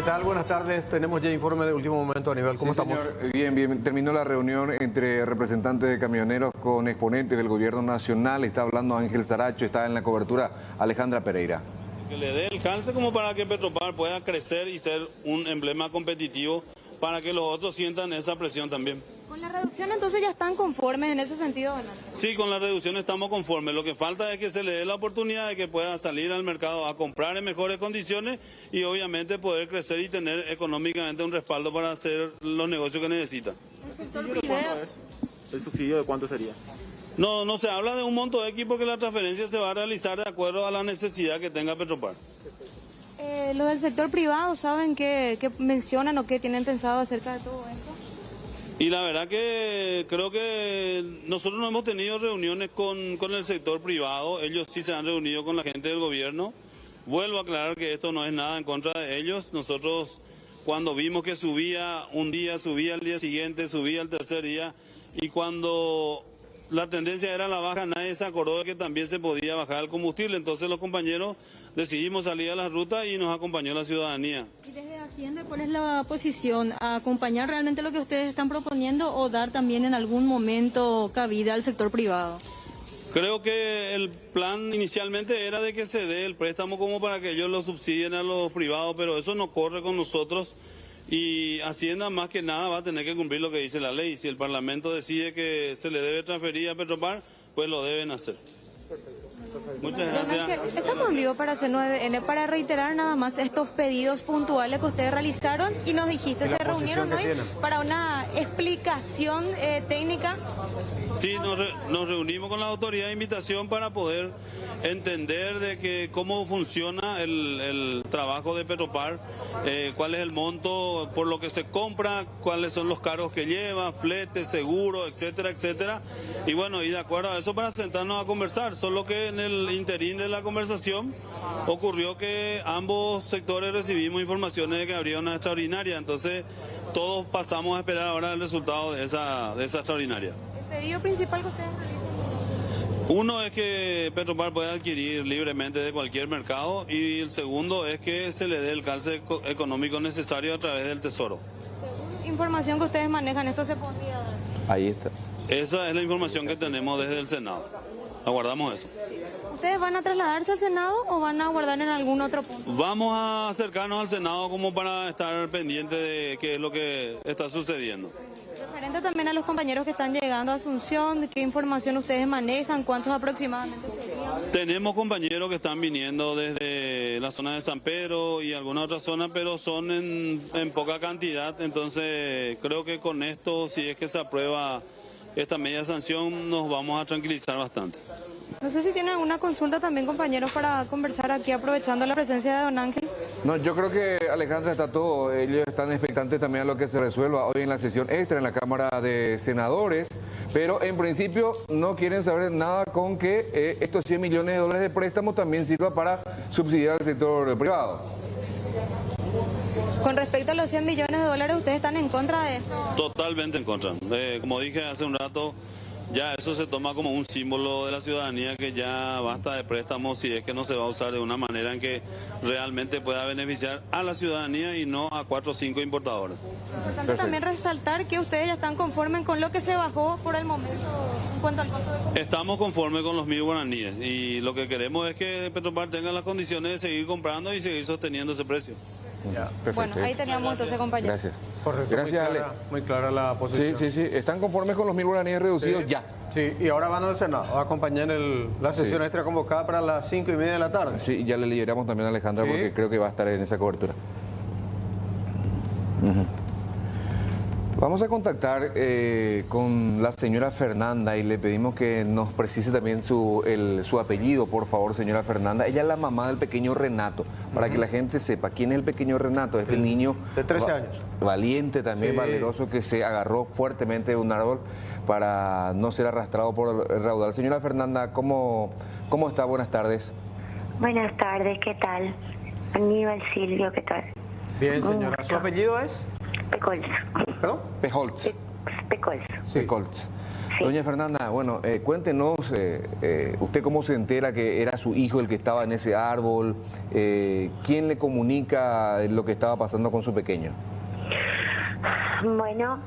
tal? Buenas tardes. Tenemos ya informe de último momento, Aníbal. ¿Cómo estamos? Señor. Bien. Terminó la reunión entre representantes de camioneros con exponentes del gobierno nacional. Está hablando Ángel Saracho, está en la cobertura Alejandra Pereira. Que le dé el calce como para que Petropar pueda crecer y ser un emblema competitivo para que los otros sientan esa presión también. ¿Con la reducción entonces ya están conformes en ese sentido, Donato? Sí, con la reducción estamos conformes. Lo que falta es que se le dé la oportunidad de que pueda salir al mercado a comprar en mejores condiciones y obviamente poder crecer y tener económicamente un respaldo para hacer los negocios que necesita. El sector privado. ¿El subsidio de cuánto sería? No se habla de un monto X porque la transferencia se va a realizar de acuerdo a la necesidad que tenga Petropar. Lo del sector privado, ¿saben qué mencionan o qué tienen pensado acerca de todo esto? Y la verdad que creo que nosotros no hemos tenido reuniones con el sector privado, ellos sí se han reunido con la gente del gobierno. Vuelvo a aclarar que esto no es nada en contra de ellos. Nosotros cuando vimos que subía un día, subía al día siguiente, subía al tercer día, y cuando la tendencia era la baja, nadie se acordó de que también se podía bajar el combustible. Entonces los compañeros decidimos salir a la ruta y nos acompañó la ciudadanía. ¿Y desde Hacienda cuál es la posición? ¿A acompañar realmente lo que ustedes están proponiendo o dar también en algún momento cabida al sector privado? Creo que el plan inicialmente era de que se dé el préstamo como para que ellos lo subsidien a los privados, pero eso no corre con nosotros. Y Hacienda más que nada va a tener que cumplir lo que dice la ley. Si el Parlamento decide que se le debe transferir a Petropar, pues lo deben hacer. Muchas gracias. Estamos en vivo para hacer 9N para reiterar nada más estos pedidos puntuales que ustedes realizaron y nos dijiste, se reunieron hoy para una explicación técnica. Sí, nos reunimos con la autoridad de invitación para poder entender de que cómo funciona el trabajo de Petropar, cuál es el monto por lo que se compra, cuáles son los cargos que lleva, flete, seguro, etcétera, etcétera. Y bueno, y de acuerdo a eso para sentarnos a conversar, solo que en el interín de la conversación ocurrió que ambos sectores recibimos informaciones de que habría una extraordinaria, entonces todos pasamos a esperar ahora el resultado de esa extraordinaria. El pedido principal que ustedes realizan. Uno es que Petropar pueda adquirir libremente de cualquier mercado y el segundo es que se le dé el calce económico necesario a través del Tesoro. Información que ustedes manejan, esto se podría dar. Ahí está. Esa es la información que tenemos desde el Senado. Aguardamos eso. ¿Ustedes van a trasladarse al Senado o van a guardar en algún otro punto? Vamos a acercarnos al Senado como para estar pendiente de qué es lo que está sucediendo. Referente también a los compañeros que están llegando a Asunción, ¿qué información ustedes manejan? ¿Cuántos aproximadamente serían? Tenemos compañeros que están viniendo desde la zona de San Pedro y alguna otra zona, pero son en poca cantidad. Entonces creo que con esto, si es que se aprueba esta media sanción, nos vamos a tranquilizar bastante. No sé si tienen alguna consulta también, compañeros, para conversar aquí aprovechando la presencia de don Ángel. No, yo creo que Alejandra está todo, ellos están expectantes también a lo que se resuelva hoy en la sesión extra en la Cámara de Senadores, pero en principio no quieren saber nada con que estos 100 millones de dólares de préstamo también sirva para subsidiar al sector privado. Con respecto a los 100 millones de dólares, ¿ustedes están en contra de esto? Totalmente en contra. Como dije hace un rato, ya eso se toma como un símbolo de la ciudadanía que ya basta de préstamos si es que no se va a usar de una manera en que realmente pueda beneficiar a la ciudadanía y no a 4 o 5 importadores. Importante también resaltar que ustedes ya están conformes con lo que se bajó por el momento en cuanto al costo de combustible. Estamos conformes con los 1.000 guaraníes y lo que queremos es que Petropar tenga las condiciones de seguir comprando y seguir sosteniendo ese precio. Ya. Bueno, ahí teníamos entonces, compañeros. Gracias. Correcto, Gracias, muy clara la posición. Sí. Están conformes con los 1.000 guaraníes reducidos ya. Sí, y ahora van al Senado a acompañar la sesión extra convocada para las 5:30 de la tarde. Sí, ya le liberamos también a Alejandra porque creo que va a estar en esa cobertura. Vamos a contactar con la señora Fernanda y le pedimos que nos precise también su apellido, por favor, señora Fernanda. Ella es la mamá del pequeño Renato, para que la gente sepa quién es el pequeño Renato. Este niño de 13 años. Valiente también, valeroso, que se agarró fuertemente de un árbol para no ser arrastrado por el raudal. Señora Fernanda, ¿cómo está? Buenas tardes. Buenas tardes, ¿qué tal? Aníbal, Silvio, ¿qué tal? Bien, señora. ¿Su apellido es? Pecolz. ¿Perdón? Peholtz. Pecolz. Pecoltz. Sí. Doña Fernanda, bueno, cuéntenos, usted cómo se entera que era su hijo el que estaba en ese árbol, ¿quién le comunica lo que estaba pasando con su pequeño? Bueno,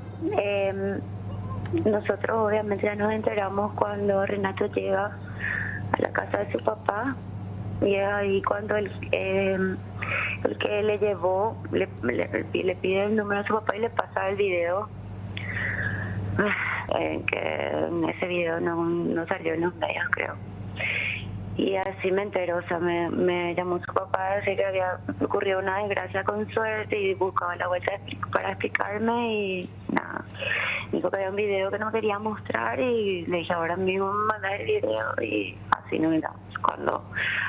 nosotros obviamente ya nos enteramos cuando Renato llega a la casa de su papá, y es ahí cuando el que le llevó le pide el número a su papá y le pasa el video, que en ese video no salió en los medios, creo. Y así me enteró, o sea, me llamó su papá a decir que había ocurrido una desgracia con suerte y buscaba la vuelta para explicarme, y nada, dijo que había un video que no quería mostrar y le dije ahora mismo mandar el video, y así nos miramos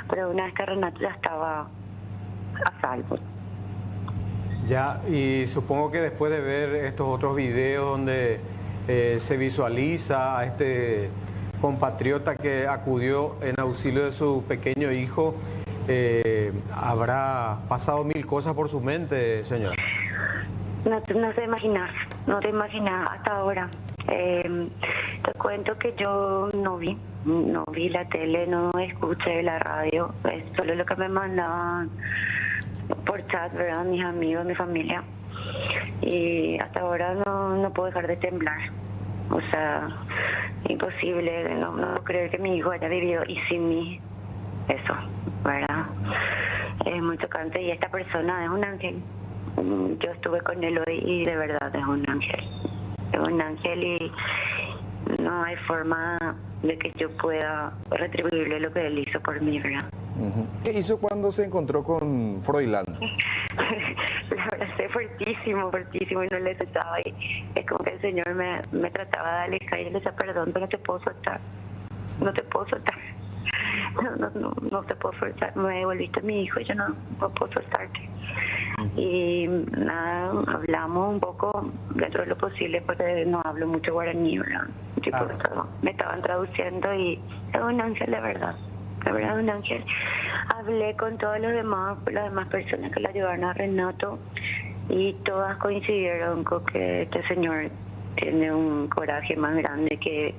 pero una vez que Renato ya estaba a salvo. Ya, y supongo que después de ver estos otros videos donde se visualiza a este compatriota que acudió en auxilio de su pequeño hijo, habrá pasado mil cosas por su mente, señor. No te imaginas hasta ahora. Te cuento que yo no vi la tele, no escuché la radio, es solo lo que me mandaban por chat, ¿verdad? Mis amigos, mi familia. Y hasta ahora no puedo dejar de temblar. O sea, imposible, no creer que mi hijo haya vivido y sin mí, eso, ¿verdad? Es muy tocante, y esta persona es un ángel. Yo estuve con él hoy y de verdad es un ángel. Es un ángel y no hay forma de que yo pueda retribuirle lo que él hizo por mí, ¿verdad? ¿Qué hizo cuando se encontró con Froilán? La abracé fuertísimo y no le soltaba, y es como que el Señor me trataba de alejar y le decía, perdón, pero no te puedo soltar, no te puedo soltar, no te puedo soltar, me devolviste a mi hijo y yo no puedo soltarte. Y nada, hablamos un poco dentro de lo posible porque no hablo mucho guaraní, ¿verdad? Tipo, me estaban traduciendo y es un ángel de verdad. La verdad es un ángel. Hablé con todas las demás personas que le ayudaron a Renato y todas coincidieron con que este señor tiene un coraje más grande que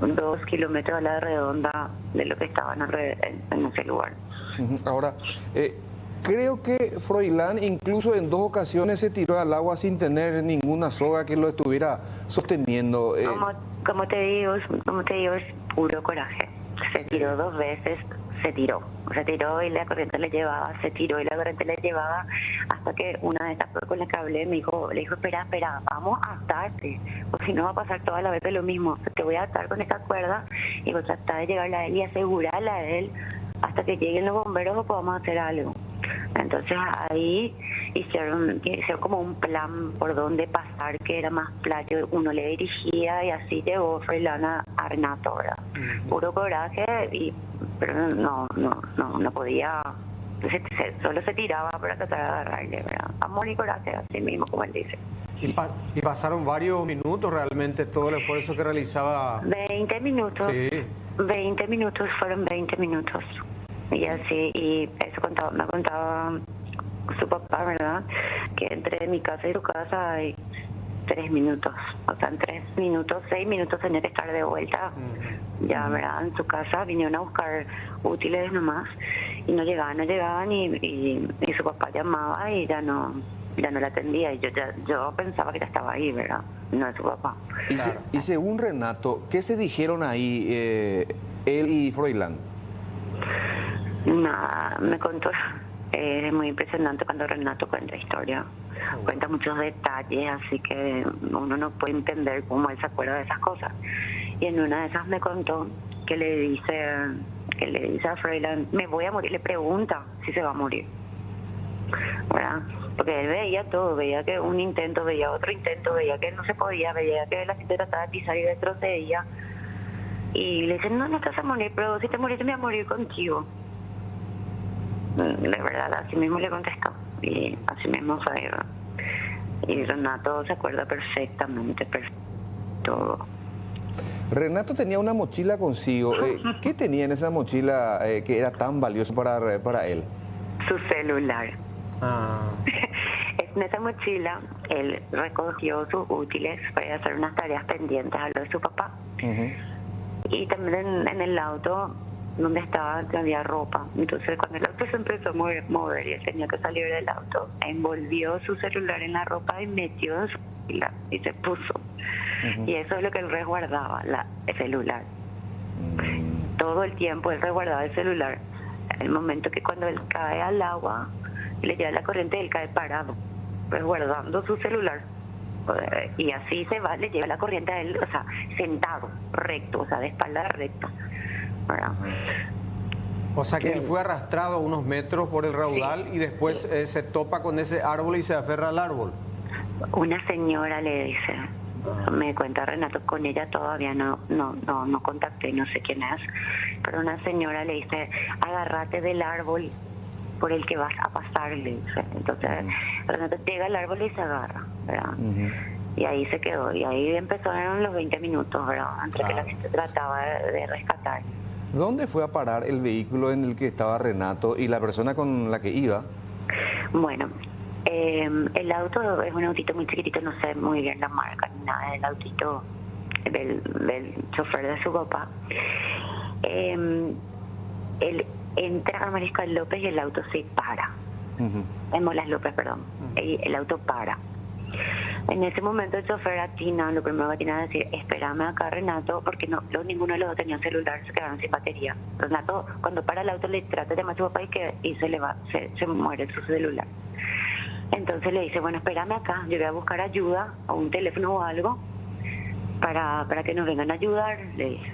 2 kilómetros a la redonda de lo que estaban en ese lugar. Ahora, creo que Froilán incluso en 2 ocasiones se tiró al agua sin tener ninguna soga que lo estuviera sosteniendo. Como te digo, es puro coraje. Se tiró 2 veces, se tiró y la corriente le llevaba, se tiró y la corriente le llevaba, hasta que una de estas con las que hablé le dijo, espera, vamos a atarte, porque si no va a pasar toda la vez lo mismo, te voy a atar con esta cuerda y voy a tratar de llegarle a él y asegurarle a él hasta que lleguen los bomberos o podamos hacer algo. Entonces ahí hicieron como un plan por dónde pasar, que era más playa, uno le dirigía y así llegó Froilán a Renato, ¿verdad? Puro coraje, pero no podía, solo se tiraba para tratar de agarrarle, ¿verdad? Amor y coraje, así mismo como él dice. Y pasaron varios minutos realmente todo el esfuerzo que realizaba. 20 minutos. Sí. 20 minutos, fueron 20 minutos. Y así, y eso me contaba su papá, ¿verdad? Que entre mi casa y su casa hay 3 minutos. O sea, en 6 minutos tenía que estar de vuelta. Ya, ¿verdad? En su casa vinieron a buscar útiles nomás y no llegaban y su papá llamaba y ya no la atendía, y yo pensaba que ya estaba ahí, ¿verdad? No es su papá. Y según Renato, ¿qué se dijeron ahí él y Froilán? Nada, me contó, es muy impresionante cuando Renato cuenta historia, cuenta muchos detalles, así que uno no puede entender cómo él se acuerda de esas cosas. Y en una de esas me contó que le dice a Froilán, me voy a morir, le pregunta si se va a morir, ¿verdad? Porque él veía todo, veía que un intento, veía otro intento, veía que no se podía, veía que la gente trataba de pisar y retrocedía. Y le dicen, no estás a morir, pero si te morís me voy a morir contigo. De verdad, así mismo le contestó. Y así mismo fue. Y Renato se acuerda perfectamente, todo. Renato tenía una mochila consigo. ¿Qué tenía en esa mochila que era tan valioso para él? Su celular. en esa mochila él recogió sus útiles para hacer unas tareas pendientes a lo de su papá. Y también en el auto donde estaba había ropa. Entonces cuando el auto se empezó a mover y él tenía que salir del auto, envolvió su celular en la ropa y metió en su mochila y se puso. Y eso es lo que él resguardaba, el celular. Todo el tiempo él resguardaba el celular. El momento que cuando él cae al agua y le llega la corriente, él cae parado, resguardando su celular. Y así se va, le llega la corriente a él, o sea, sentado, recto, o sea, de espalda recta. ¿Verdad? O sea que él fue arrastrado unos metros por el raudal y después se topa con ese árbol y se aferra al árbol. Una señora le dice, me cuenta Renato, con ella todavía no contacté, no sé quién es, pero una señora le dice, agárrate del árbol por el que vas a pasar, le dice. Entonces Renato llega al árbol y se agarra, ¿verdad? Y ahí se quedó, y ahí empezaron los 20 minutos, ¿verdad? Entre que la gente trataba de rescatar. ¿Dónde fue a parar el vehículo en el que estaba Renato y la persona con la que iba? Bueno, el auto es un autito muy chiquitito, no sé muy bien la marca ni nada del autito del chofer de su papá. Él entra a Mariscal López y el auto se para. En Molas López, perdón. El auto para. En ese momento el chofer atina, lo primero que atina es decir, espérame acá Renato, porque ninguno de los dos tenía celular, se quedaron sin batería. Renato, cuando para el auto, le trata de llamar a su papá y se muere su celular. Entonces le dice, bueno, espérame acá, yo voy a buscar ayuda, o un teléfono o algo, para que nos vengan a ayudar, le dice.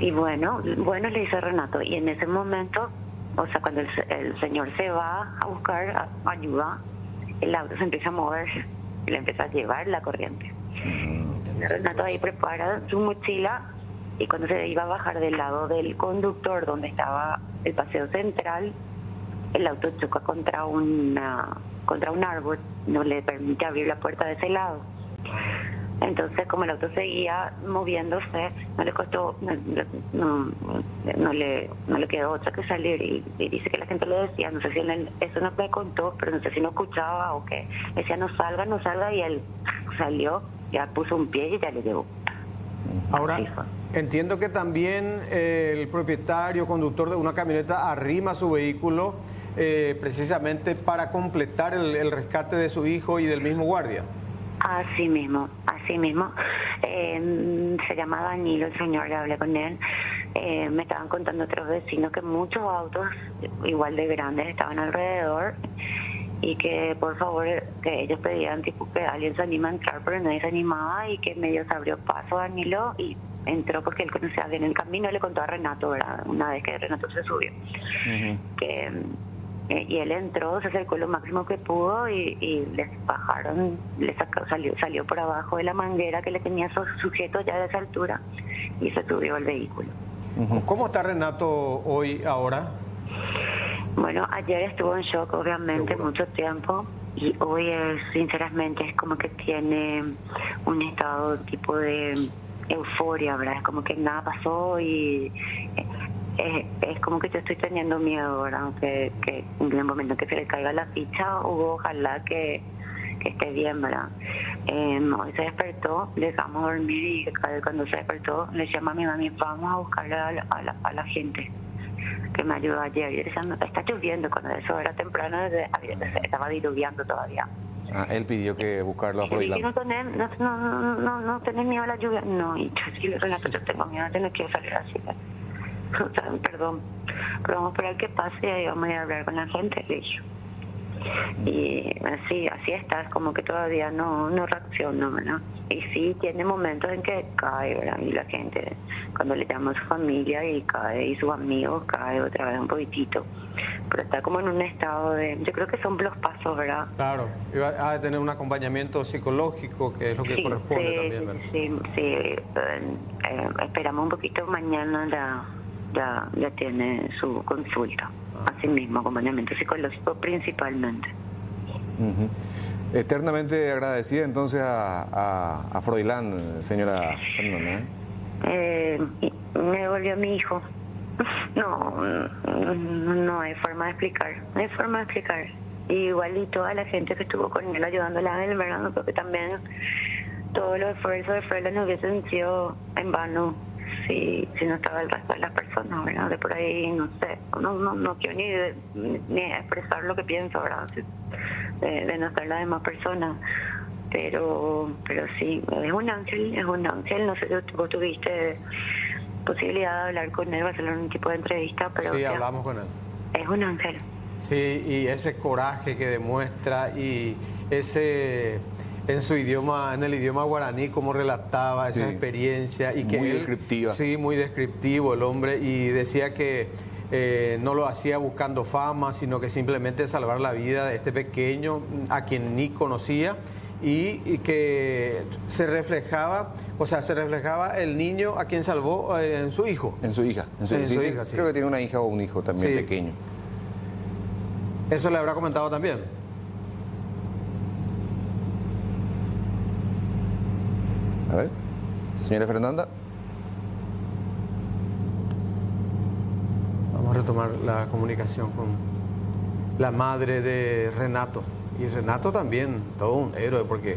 Y bueno, le dice Renato, y en ese momento, o sea, cuando el señor se va a buscar ayuda, el auto se empieza a mover y le empieza a llevar la corriente. Renato ahí prepara su mochila y cuando se iba a bajar del lado del conductor donde estaba el paseo central, el auto choca contra un árbol, no le permite abrir la puerta de ese lado. Entonces, como el auto seguía moviéndose, no le quedó otra que salir. Y dice que la gente le decía, no sé si eso no me contó, pero no sé si no escuchaba o qué. Decía, no salga, y él salió, ya puso un pie y ya le llevó. Ahora, entiendo que también el propietario, conductor de una camioneta, arrima su vehículo precisamente para completar el rescate de su hijo y del mismo guardia. Así mismo. Se llama Danilo, el señor, le hablé con él. Me estaban contando otros vecinos que muchos autos igual de grandes estaban alrededor y que por favor que ellos pedían tipo que alguien se anima a entrar, pero nadie se animaba, y que medio se abrió paso Danilo y entró porque él conocía bien el camino. Le contó a Renato, ¿verdad? Una vez que Renato se subió, y él entró, se acercó lo máximo que pudo y les bajaron, salió por abajo de la manguera que le tenía sujeto ya de esa altura y se subió al vehículo. ¿Cómo está Renato hoy, ahora? Bueno, ayer estuvo en shock, obviamente, mucho tiempo, y hoy sinceramente es como que tiene un estado tipo de euforia, ¿verdad? Es como que nada pasó y es como que yo estoy teniendo miedo, ¿verdad? Que en el momento que se le caiga la ficha, ojalá que esté bien, ¿verdad? Hoy se despertó, le dejamos dormir y cuando se despertó le llama a mi mami, vamos a buscarle a la gente que me ayudó ayer. Y yo decía, está lloviendo, cuando eso era temprano, estaba diluviando todavía. Él pidió que buscarlo a Froilán. No tenés miedo a la lluvia. No, y yo sí, Renato, yo tengo miedo, yo no quiero salir así. O sea, perdón, pero vamos a esperar que pase y ahí vamos a ir a hablar con la gente, le dije. Y así está, es como que todavía no reacciona, ¿verdad? Y sí, tiene momentos en que cae, ¿verdad? Y la gente, cuando le llama a su familia y cae, y sus amigos, cae otra vez un poquitito. Pero está como en un estado yo creo que son los pasos, ¿verdad? Claro, y va a tener un acompañamiento psicológico, que es lo que corresponde también, ¿verdad? Sí, esperamos un poquito, mañana ya tiene su consulta. Así mismo, acompañamiento psicológico principalmente. Eternamente agradecida entonces a Froilán, señora Fernanda. Me devolvió a mi hijo. No hay forma de explicar, Y igual y toda la gente que estuvo con él ayudándola a él, ¿verdad? Porque también todos los esfuerzos de Froilán no hubiesen sido en vano si no estaba el resto de las personas, ¿verdad? De por ahí, no sé, no quiero ni expresar lo que pienso, ¿verdad? De no ser las demás personas. Pero sí, es un ángel, no sé si vos tuviste posibilidad de hablar con él, va a hacer un tipo de entrevista, pero... Sí, hablamos con él. Es un ángel. Sí, y ese coraje que demuestra y ese... En su idioma, en el idioma guaraní, cómo relataba esa experiencia y que muy él, descriptiva. Sí, muy descriptivo el hombre, y decía que no lo hacía buscando fama, sino que simplemente salvar la vida de este pequeño a quien ni conocía, y que se reflejaba el niño a quien salvó en su hijo. En su hija. En su hija, sí. Creo que tiene una hija o un hijo también pequeño. ¿Eso le habrá comentado también? A ver, señora Fernanda. Vamos a retomar la comunicación con la madre de Renato. Y Renato también, todo un héroe, porque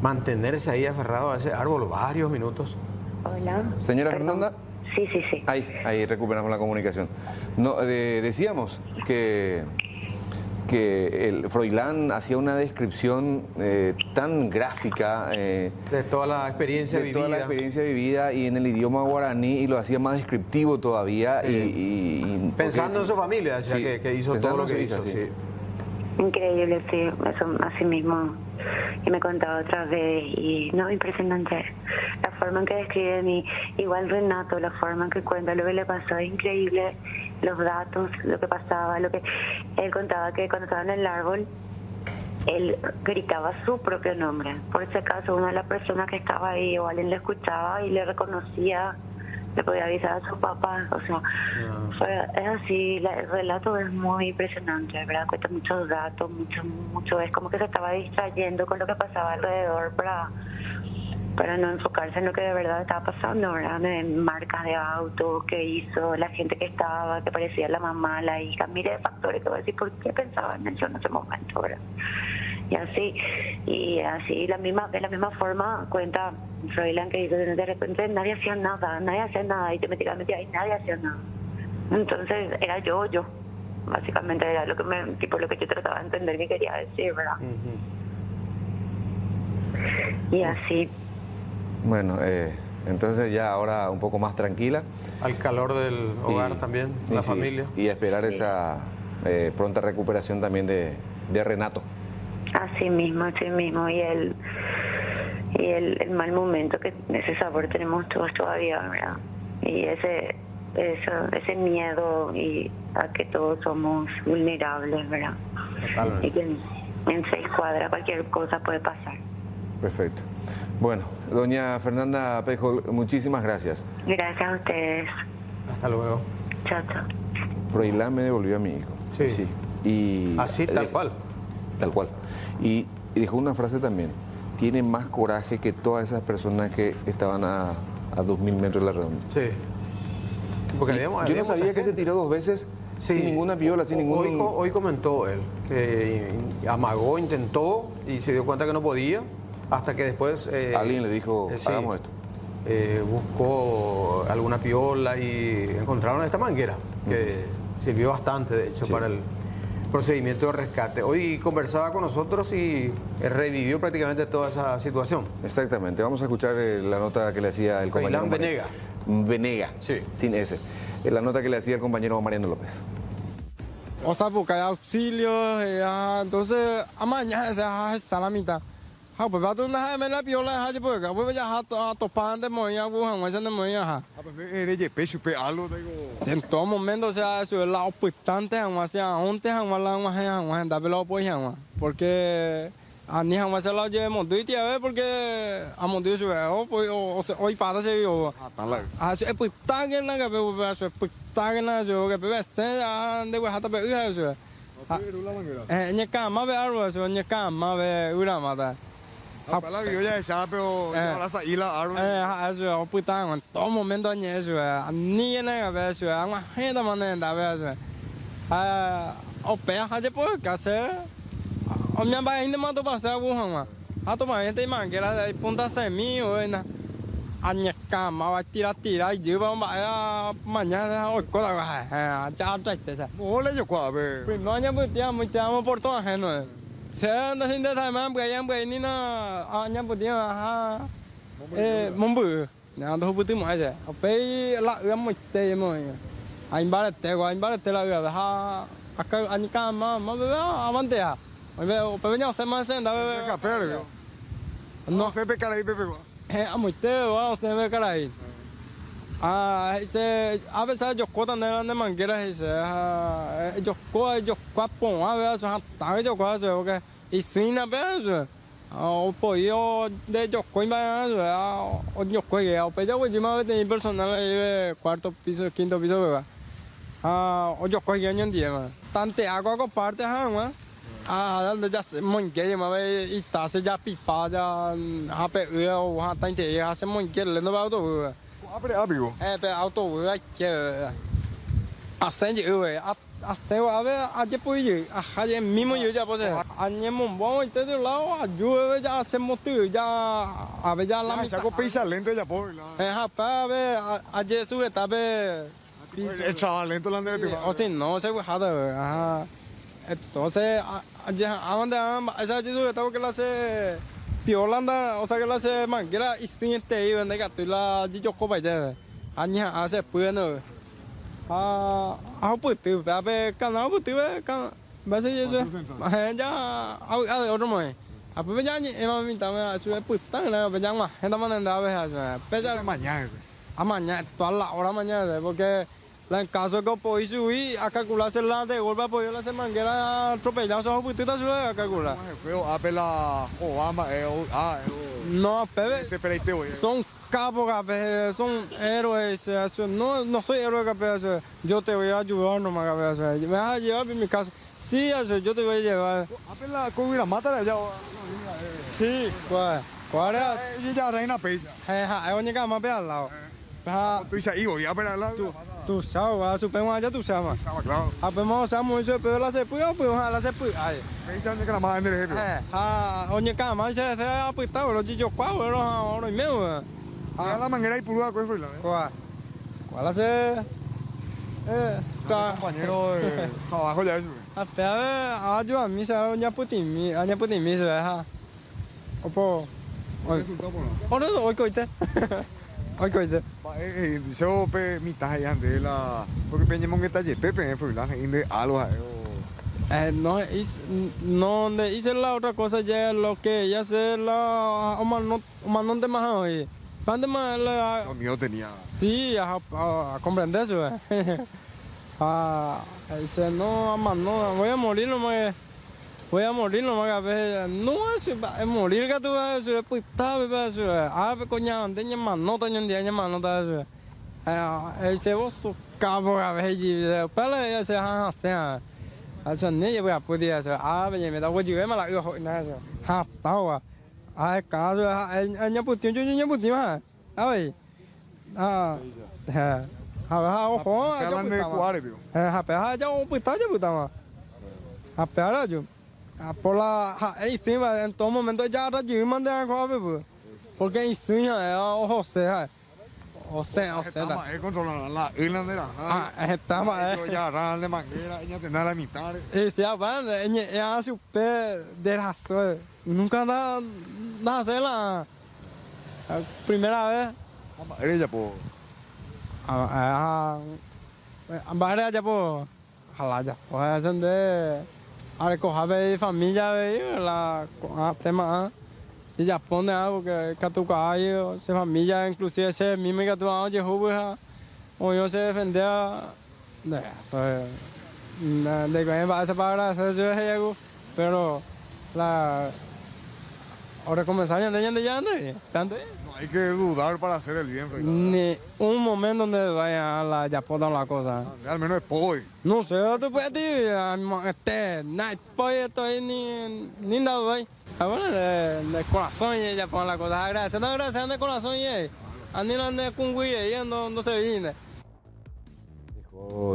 mantenerse ahí aferrado a ese árbol varios minutos. Hola. Señora Perdón. Fernanda. Sí. Ahí recuperamos la comunicación. No, decíamos que el Froilán hacía una descripción tan gráfica de toda la experiencia vivida y en el idioma guaraní, y lo hacía más descriptivo todavía. Sí. Pensando en su familia, decía que hizo todo lo que hizo. Sí. Increíble, sí, eso así mismo. Y me contaba otra vez, y no, impresionante. La forma en que describen, y igual Renato, la forma en que cuenta lo que le pasó, es increíble. Los datos, lo que pasaba, lo que él contaba, que cuando estaba en el árbol, él gritaba su propio nombre. Por ese caso, una de las personas que estaba ahí o alguien le escuchaba y le reconocía, le podía avisar a su papá. O sea, es así, el relato es muy impresionante, ¿verdad? Cuenta muchos datos, mucho, es como que se estaba distrayendo con lo que pasaba alrededor para no enfocarse en lo que de verdad estaba pasando, ¿verdad? En marcas de auto que hizo, la gente que estaba, que parecía la mamá, la hija, mire de factores que voy a decir, ¿por qué pensaba en eso en ese momento, verdad? Y así, de la misma forma cuenta Froilán, que dice, de repente nadie hacía nada, y te metía y nadie hacía nada. Entonces era yo, básicamente era lo que yo trataba de entender que quería decir, ¿verdad? Y así. Bueno, entonces ya ahora un poco más tranquila. Al calor del hogar también, la familia. Y esperar esa pronta recuperación también de Renato. Así mismo. Y el mal momento, que ese sabor tenemos todos todavía, ¿verdad? Y ese miedo y a que todos somos vulnerables, ¿verdad? Totalmente. Y que en 6 cuadras cualquier cosa puede pasar. Perfecto. Bueno, doña Fernanda Pejo, muchísimas gracias. Gracias a ustedes. Hasta luego. Chao. Froilán me devolvió a mi hijo. Sí. Y así, tal cual. Tal cual. Y dijo una frase también: tiene más coraje que todas esas personas que estaban a 2.000 metros de la redonda. Sí. Porque yo no sabía que se tiró 2 veces sin ninguna piola, sin ningún... Hoy comentó él que amagó, intentó y se dio cuenta que no podía, hasta que después... alguien le dijo, hagamos esto. Buscó alguna piola y encontraron esta manguera, que sirvió bastante, de hecho, para el procedimiento de rescate. Hoy conversaba con nosotros y revivió prácticamente toda esa situación. Exactamente. Vamos a escuchar la nota que le hacía el compañero Venega, sí, sin S. La nota que le hacía el compañero Mariano López. O sea, buscar auxilio, entonces, mañana se a la mitad. Pues va a tener una la piola, pues ya a topar de moya, de moya. En todo momento, o sea, eso es la optante, porque a ni jamás se la llevamos de tía, porque a montar su hoy para se vio. Así es pues tan en la que eso es tan en la que este de hasta pe eso. En cama ve algo eso, en cama ve una mata. Para la ya esa pero la saída árbol. Eso pues tan en todo momento ni eso, ni en la que eso, una gente manera eso. o pea haje por que hacer o me vai ainda matou passar alguma uma a tomar gente mangueira de ponta semi ou na a minha cama vai tirar e de vamos amanhã o coisa já tá Ole yo kwa be. primeiro nya muito amo por todo ajeno se anda sin de time porque ni na anya podia mombu na do buti mais é o pei lá é muito tem muito anh bara te la ha acá anh cama mas avante a bây giờ xem mà xem Ka đâu pere. No se pe cara aí bebe. muito vamos xem về cái này se a veces yo cota ne manguera ese yo qua pon a veces ha ta yo qua eso porque y sin a veces o pollo de yo coima o yo coige o pero yo me tengo personal cuarto piso quinto piso beba o yo coige en día ma tante agua con parte ha ya se monge mà bây ít ta sẽ ya pipa ya ha pe o ha tan te ha se monge le no va auto Abre amigo. pe auto que acende até a ver a je poi a je mismo yo ya pues añemos vamos este de lado ayuda ya hacemos tú ya a ver ya la mitad con pisa lento ya por. ha pa ver a je sube ta ve El chaval lento la ande. o si no se va a entonces a donde esa je sube ta que la se Piolanda, o sea que la se manguera y sin este ahí donde que tú la yo copa ya aña hace bueno pues tú a ver canal pues tú can va a ser eso ya a otro más a pues ya ni mi también sube pues tan la pues ya más gente más anda a ver pesa Mañana. a mañana toda la hora mañana porque en caso que pues subir a calcularse la de golpe pues la se manguera atropellado se pues tú te subes a calcular Pero apela Obama no bebé se perite hoy. son capos, son héroes. No soy héroe, yo te voy a ayudar nomás. Me vas a llevar a mi casa. Sí, yo te voy a llevar. Apela con mira mata ya. Sí, ¿cuál es? Ya reina pecha. Es una cama al lado. Tú dices ahí voy a ver la. Tú sabes, vas a superar ya tú sabes. Claro. Apenas sabemos eso, pero la se puede, pues la se puede. Me dicen que la más grande es Oye, cama se ha apretado, los chicos cuau, los medio. La manguera y pulga con el ¿Cuál hace? Compañero de trabajo ya eso. A ver, a mí se va a putin mi se va. Opo. Hoy coite. Hoy coite. Yo pe mitad ahí ande la porque peñemos que talle pepe fue la inde algo no donde hice la otra cosa ya lo que ella hace la no te más hoy. ¿Cuánto más la mío tenía? Sí, a comprender eso. Dice, no, no, voy a morir nomás a ver, no, es morir que tú vas a pues está, coña, tenía más nota, eso. Ese vos su cabo, a ver, para ese, eso ni yo voy a poder hacer, me da voy a la hijo, eso, estaba. Caso, nya putin, ay, ojo, ya un pitaje putama. Yo. Por la encima en todo momento ya yo mandé a coger porque encima o sea controlar la irlandera estaba ya ran de manguera ella tenía la mitad y se van ella super de la nunca nada hacer la primera vez ella po Bahare ya po halaya pues donde a recoger familia la tema y ya pone algo que catuca ahí se familia inclusive ese mismo que tu año Jehová o yo se defendía de que va a ser para hacer eso pero la ahora comenzar ya tanto no hay que dudar para hacer el bien ni un momento donde vaya a la ya podan la cosa al menos es pobre no sé tú puedes decir no estoy ni nada ahí ahora de corazón y ya pon la cosa agradeciendo de corazón y a ni la de cungüí y no se viene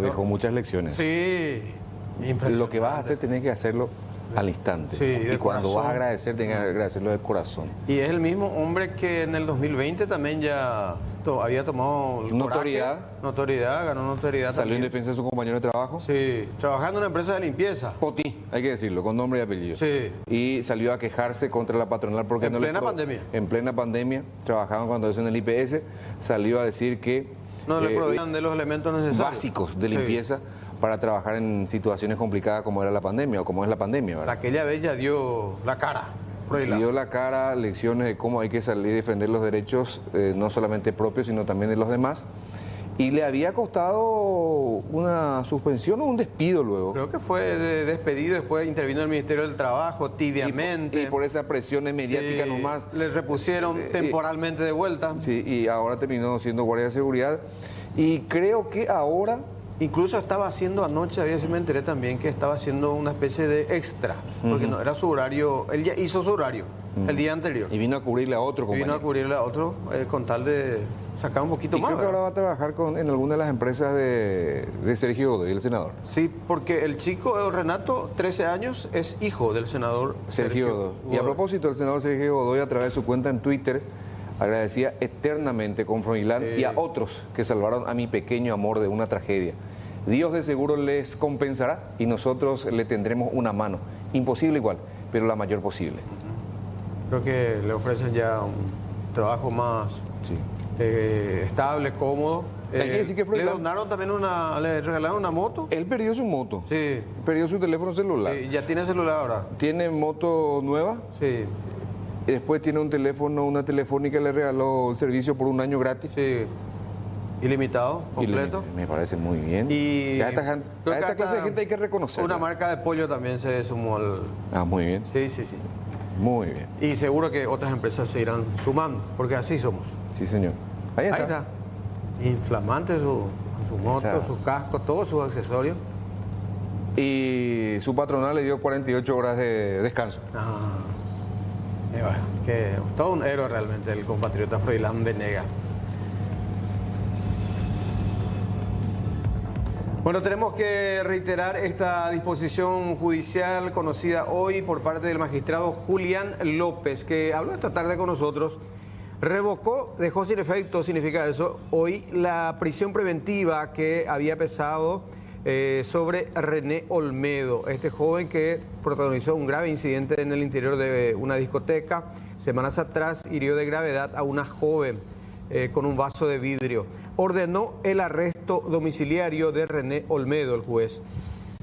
dejó muchas lecciones sí Lo que vas a hacer tenés que hacerlo al instante. Sí, y cuando corazón. vas a agradecer, tenés que agradecerlo de corazón. Y es el mismo hombre que en el 2020 también ya había tomado el Notoriedad. ganó notoriedad. Salió en también. defensa de su compañero de trabajo. Sí, trabajando en una empresa de limpieza. Poti, hay que decirlo, con nombre y apellido. Sí. Y salió a quejarse contra la patronal porque En no plena pandemia. En plena pandemia, trabajaban cuando eso en el IPS, salió a decir que No le proveían de los elementos necesarios. básicos de Sí. limpieza para trabajar en situaciones complicadas como era la pandemia o como es la pandemia, ¿verdad? Aquella vez ya dio la cara. Dio la cara, lecciones de cómo hay que salir y defender los derechos, no solamente propios, sino también de los demás. Y le había costado una suspensión o un despido luego. Creo que fue despedido, después intervino el Ministerio del Trabajo tibiamente. Y por esas presiones mediáticas Sí, nomás. le repusieron temporalmente de vuelta. Sí, y ahora terminó siendo guardia de seguridad. Y creo que ahora... Incluso estaba haciendo anoche, había me enteré también que estaba haciendo una especie de extra, porque no era su horario, él ya hizo su horario el día anterior. Y vino a cubrirle a otro Y compañero. vino a cubrirle a otro con tal de sacar un poquito Y más. creo que ¿verdad? ahora va a trabajar en alguna de las empresas de Sergio Godoy, el senador. Sí, porque el chico, Renato, 13 años, es hijo del senador Sergio Godoy. Y a propósito, el senador Sergio Godoy, a través de su cuenta en Twitter, agradecía eternamente con Froilán y a otros que salvaron a mi pequeño amor de una tragedia. Dios de seguro les compensará y nosotros le tendremos una mano. Imposible igual, pero la mayor posible. Creo que le ofrecen ya un trabajo más estable, cómodo. Hay que decir que le Froilán... donaron también le regalaron una moto. Él perdió su moto. Sí. Perdió su teléfono celular. Sí, ya tiene celular ahora. Tiene moto nueva. Sí. Y después tiene un teléfono, una telefónica, le regaló el servicio por un año gratis. Sí. Ilimitado, completo. Me parece muy bien. Y a esta clase de gente hay que reconocer. Una marca de pollo también se sumó al... Ah, muy bien. Sí, sí, sí. Muy bien. Y seguro que otras empresas se irán sumando, porque así somos. Sí, señor. Ahí está. Inflamante su moto, Está. sus cascos, todos sus accesorios. Y su patronal le dio 48 horas de descanso. Y bueno, que todo un héroe realmente el compatriota Froilán Venegas. Bueno, tenemos que reiterar esta disposición judicial conocida hoy por parte del magistrado Julián López, que habló esta tarde con nosotros. Revocó, dejó sin efecto, significa eso, hoy la prisión preventiva que había pesado sobre René Olmedo, este joven que protagonizó un grave incidente en el interior de una discoteca. Semanas atrás hirió de gravedad a una joven con un vaso de vidrio. Ordenó el arresto domiciliario de René Olmedo, el juez.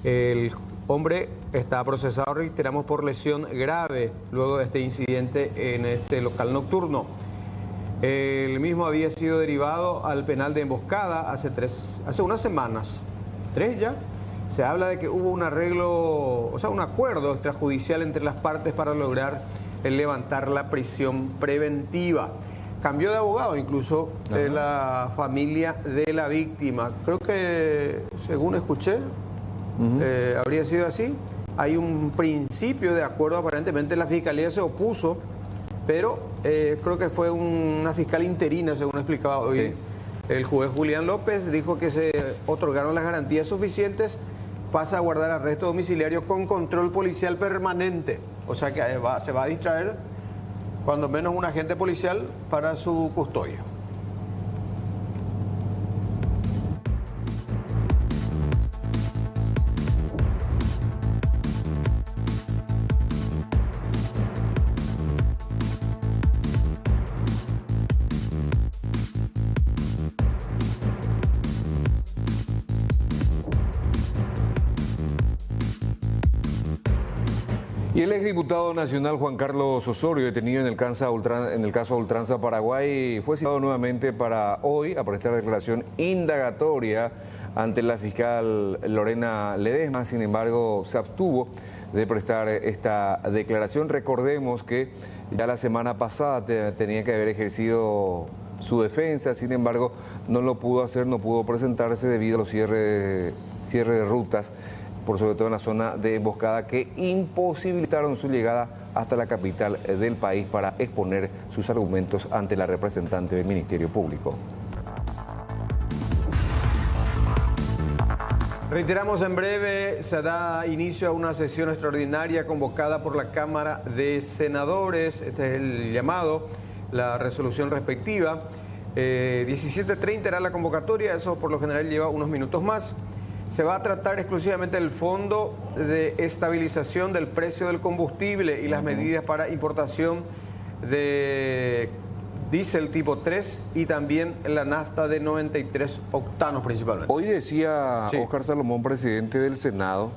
El hombre está procesado, reiteramos, por lesión grave luego de este incidente en este local nocturno. El mismo había sido derivado al penal de emboscada hace unas semanas, 3 ya. Se habla de que hubo un arreglo, o sea, un acuerdo extrajudicial entre las partes para lograr levantar la prisión preventiva. Cambió de abogado incluso la familia de la víctima. Creo que, según escuché, habría sido así. Hay un principio de acuerdo, aparentemente la fiscalía se opuso, pero creo que fue una fiscal interina, según explicaba hoy el juez Julián López. Dijo que se otorgaron las garantías suficientes, pasa a guardar arresto domiciliario con control policial permanente. O sea que se va a distraer cuando menos un agente policial para su custodia. Y el exdiputado nacional Juan Carlos Osorio, detenido en el caso Ultranza Paraguay, fue citado nuevamente para hoy a prestar declaración indagatoria ante la fiscal Lorena Ledesma. Sin embargo, se abstuvo de prestar esta declaración. Recordemos que ya la semana pasada tenía que haber ejercido su defensa, sin embargo, no lo pudo hacer, no pudo presentarse debido a los cierre de rutas, por sobre todo en la zona de emboscada, que imposibilitaron su llegada hasta la capital del país para exponer sus argumentos ante la representante del Ministerio Público. Reiteramos, en breve se da inicio a una sesión extraordinaria convocada por la Cámara de Senadores. Este es el llamado, la resolución respectiva. 17:30 era la convocatoria, eso por lo general lleva unos minutos más. Se va a tratar exclusivamente el Fondo de Estabilización del Precio del Combustible y las medidas para importación de diésel tipo 3 y también la nafta de 93 octanos principalmente. Hoy decía Óscar Salomón, presidente del Senado,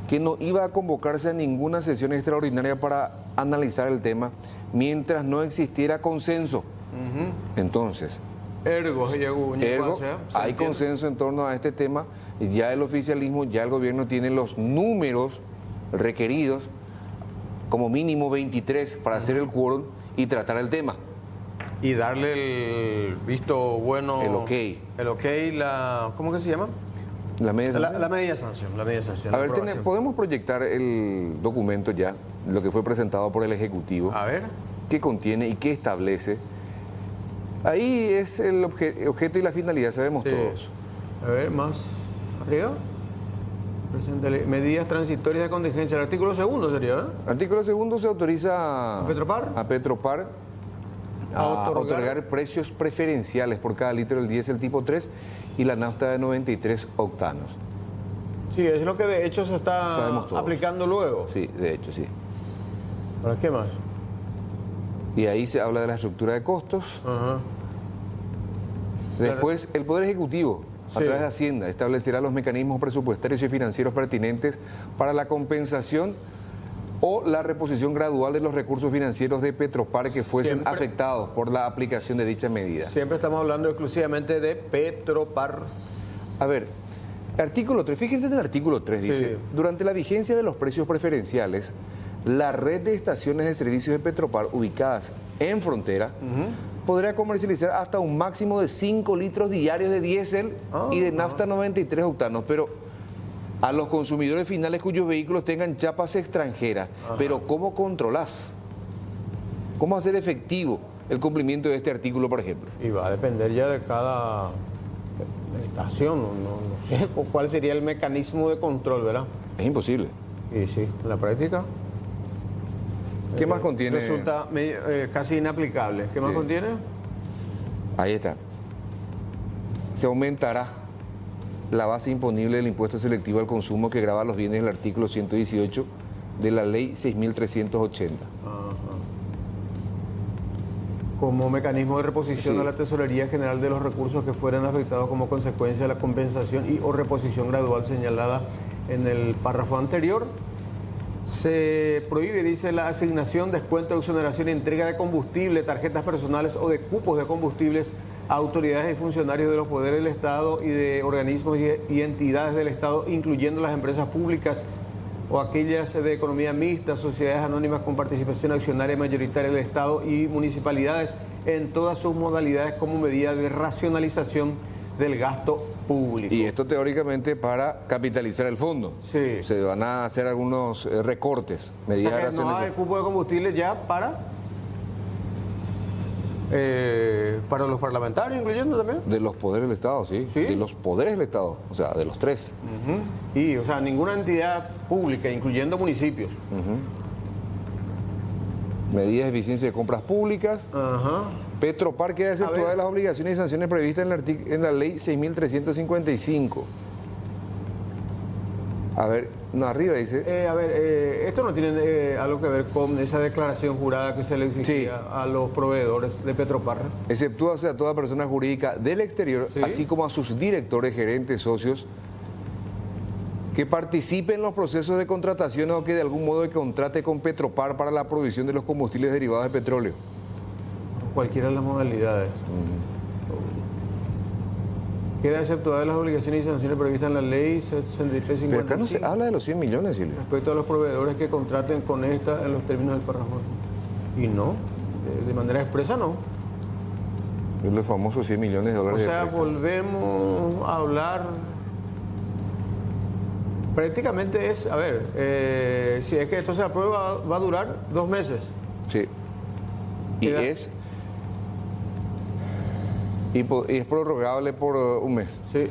que no iba a convocarse a ninguna sesión extraordinaria para analizar el tema mientras no existiera consenso. Entonces, ergo, hay consenso en torno a este tema. Ya el oficialismo, ya el gobierno tiene los números requeridos, como mínimo 23 para hacer el quórum y tratar el tema. Y darle el visto bueno. El ok. El ok, ¿cómo que se llama? La media sanción. La media sanción. A ver, podemos proyectar el documento ya, lo que fue presentado por el Ejecutivo. A ver. ¿Qué contiene y qué establece? Ahí es el objeto y la finalidad, sabemos todos. A ver, más arriba. Medidas transitorias de contingencia. El artículo 2 sería, ¿eh? Artículo 2 se autoriza a Petropar a otorgar precios preferenciales por cada litro del diésel tipo 3 y la nafta de 93 octanos. Sí, es lo que de hecho se está aplicando luego. Sí, de hecho, sí. ¿Para qué más? Y ahí se habla de la estructura de costos. Después, el Poder Ejecutivo, a través de Hacienda, establecerá los mecanismos presupuestarios y financieros pertinentes para la compensación o la reposición gradual de los recursos financieros de Petropar que fuesen afectados por la aplicación de dicha medida. Siempre estamos hablando exclusivamente de Petropar. A ver, artículo 3, fíjense en el artículo 3, dice, durante la vigencia de los precios preferenciales, la red de estaciones de servicios de Petropar ubicadas en frontera podrá comercializar hasta un máximo de 5 litros diarios de diésel y de nafta 93 octanos, pero a los consumidores finales cuyos vehículos tengan chapas extranjeras. Pero ¿cómo controlás? ¿Cómo hacer efectivo el cumplimiento de este artículo, por ejemplo? Y va a depender ya de cada estación, no sé cuál sería el mecanismo de control, ¿verdad? Es imposible. Y sí, en la práctica. ¿Qué más contiene? Resulta casi inaplicable. ¿Qué más contiene? Ahí está. Se aumentará la base imponible del impuesto selectivo al consumo que grava los bienes del artículo 118 de la ley 6.380. Como mecanismo de reposición a la Tesorería General de los recursos que fueran afectados como consecuencia de la compensación y o reposición gradual señalada en el párrafo anterior. Se prohíbe, dice, la asignación, descuento, exoneración y entrega de combustible, tarjetas personales o de cupos de combustibles a autoridades y funcionarios de los poderes del Estado y de organismos y entidades del Estado, incluyendo las empresas públicas o aquellas de economía mixta, sociedades anónimas con participación accionaria mayoritaria del Estado y municipalidades en todas sus modalidades como medida de racionalización del gasto público. Y esto teóricamente para capitalizar el fondo. Sí. Se van a hacer algunos recortes, medidas de racionalización. No hay cupo de combustible ya para los parlamentarios, incluyendo también. De los poderes del Estado, sí. De los poderes del Estado, o sea, de los tres. Y, o sea, ninguna entidad pública, incluyendo municipios. Medidas de eficiencia de compras públicas. Petropar queda exceptuada de las obligaciones y sanciones previstas en la ley 6.355. A ver, no, arriba dice... esto no tiene algo que ver con esa declaración jurada que se le exigía a los proveedores de Petropar. Exceptúase a toda persona jurídica del exterior, así como a sus directores, gerentes, socios, que participe en los procesos de contratación o que de algún modo contrate con Petropar para la provisión de los combustibles derivados de petróleo. Cualquiera de las modalidades. Queda exceptuada de las obligaciones y sanciones previstas en la ley 6355. Pero acá no se habla de los 100 millones, Silvia. Respecto a los proveedores que contraten con esta en los términos del párrafo. Y no, de manera expresa no. Es los famosos 100 millones de dólares. O sea, volvemos a hablar... Prácticamente es, a ver, si es que esto se aprueba, va a durar 2 meses. Sí. Y es prorrogable por un mes. Sí.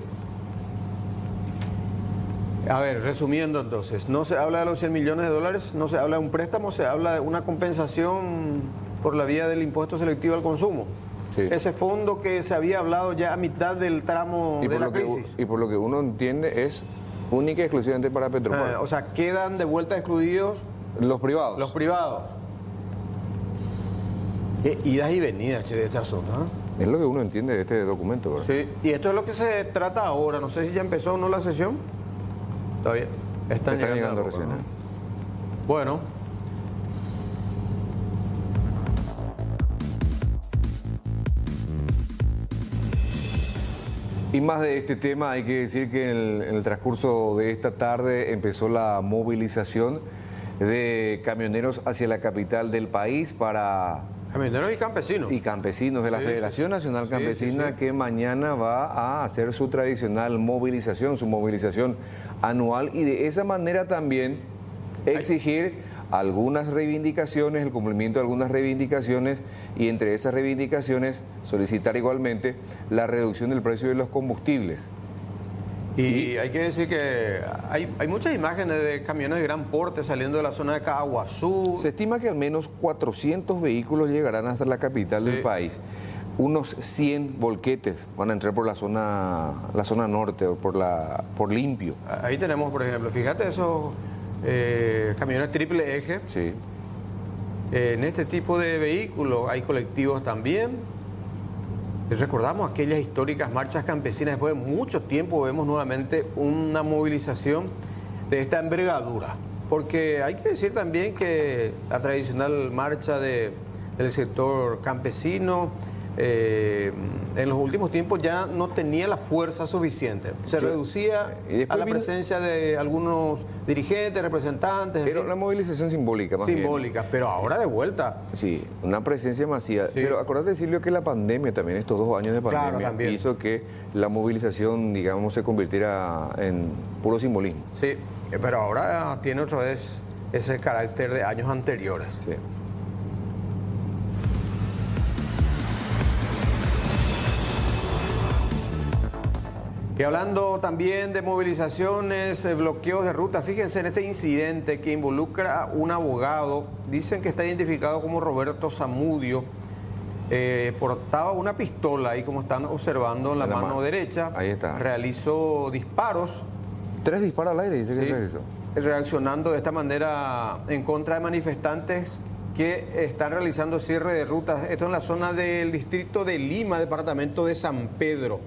A ver, resumiendo entonces, no se habla de los 100 millones de dólares, no se habla de un préstamo, se habla de una compensación por la vía del impuesto selectivo al consumo. Sí. Ese fondo que se había hablado ya a mitad del tramo de la crisis. Y por lo que uno entiende es única y exclusivamente para Petropar. O sea, quedan de vuelta excluidos los privados. los privados. Qué idas y venidas, che, de este asunto, ¿eh? Es lo que uno entiende de este documento, ¿verdad? Sí, y esto es lo que se trata ahora. No sé si ya empezó o no la sesión. Todavía están llegando recién. ¿no? Bueno. Y más de este tema, hay que decir que en el transcurso de esta tarde empezó la movilización de camioneros hacia la capital del país para... Camioneros y campesinos. Y campesinos de la Federación Nacional Campesina, que mañana va a hacer su tradicional movilización, su movilización anual, y de esa manera también exigir algunas reivindicaciones, el cumplimiento de algunas reivindicaciones, y entre esas reivindicaciones solicitar igualmente la reducción del precio de los combustibles. Y hay que decir que hay muchas imágenes de camiones de gran porte saliendo de la zona de Caguazú. Se estima que al menos 400 vehículos llegarán hasta la capital del país. Unos 100 volquetes van a entrar por la zona norte, o por Limpio. Ahí tenemos, por ejemplo, fíjate esos camiones triple eje. Sí. En este tipo de vehículos hay colectivos también. Recordamos aquellas históricas marchas campesinas. Después de mucho tiempo vemos nuevamente una movilización de esta envergadura. Porque hay que decir también que la tradicional marcha del sector campesino en los últimos tiempos ya no tenía la fuerza suficiente. Se reducía a la presencia de algunos dirigentes, representantes. Era una movilización simbólica, más simbólica, pero ahora de vuelta. Sí, una presencia masiva. Sí. Pero acordate, Silvio, que la pandemia también, estos 2 años de pandemia, hizo que la movilización, digamos, se convirtiera en puro simbolismo. Sí, pero ahora tiene otra vez ese carácter de años anteriores. Sí. Y hablando también de movilizaciones, bloqueos de ruta, fíjense en este incidente que involucra a un abogado, dicen que está identificado como Roberto Zamudio, portaba una pistola ahí como están observando en la mano derecha. Ahí está. Realizó disparos. 3 disparos al aire, dice que realizó. Reaccionando de esta manera en contra de manifestantes que están realizando cierre de rutas. Esto en la zona del distrito de Lima, departamento de San Pedro.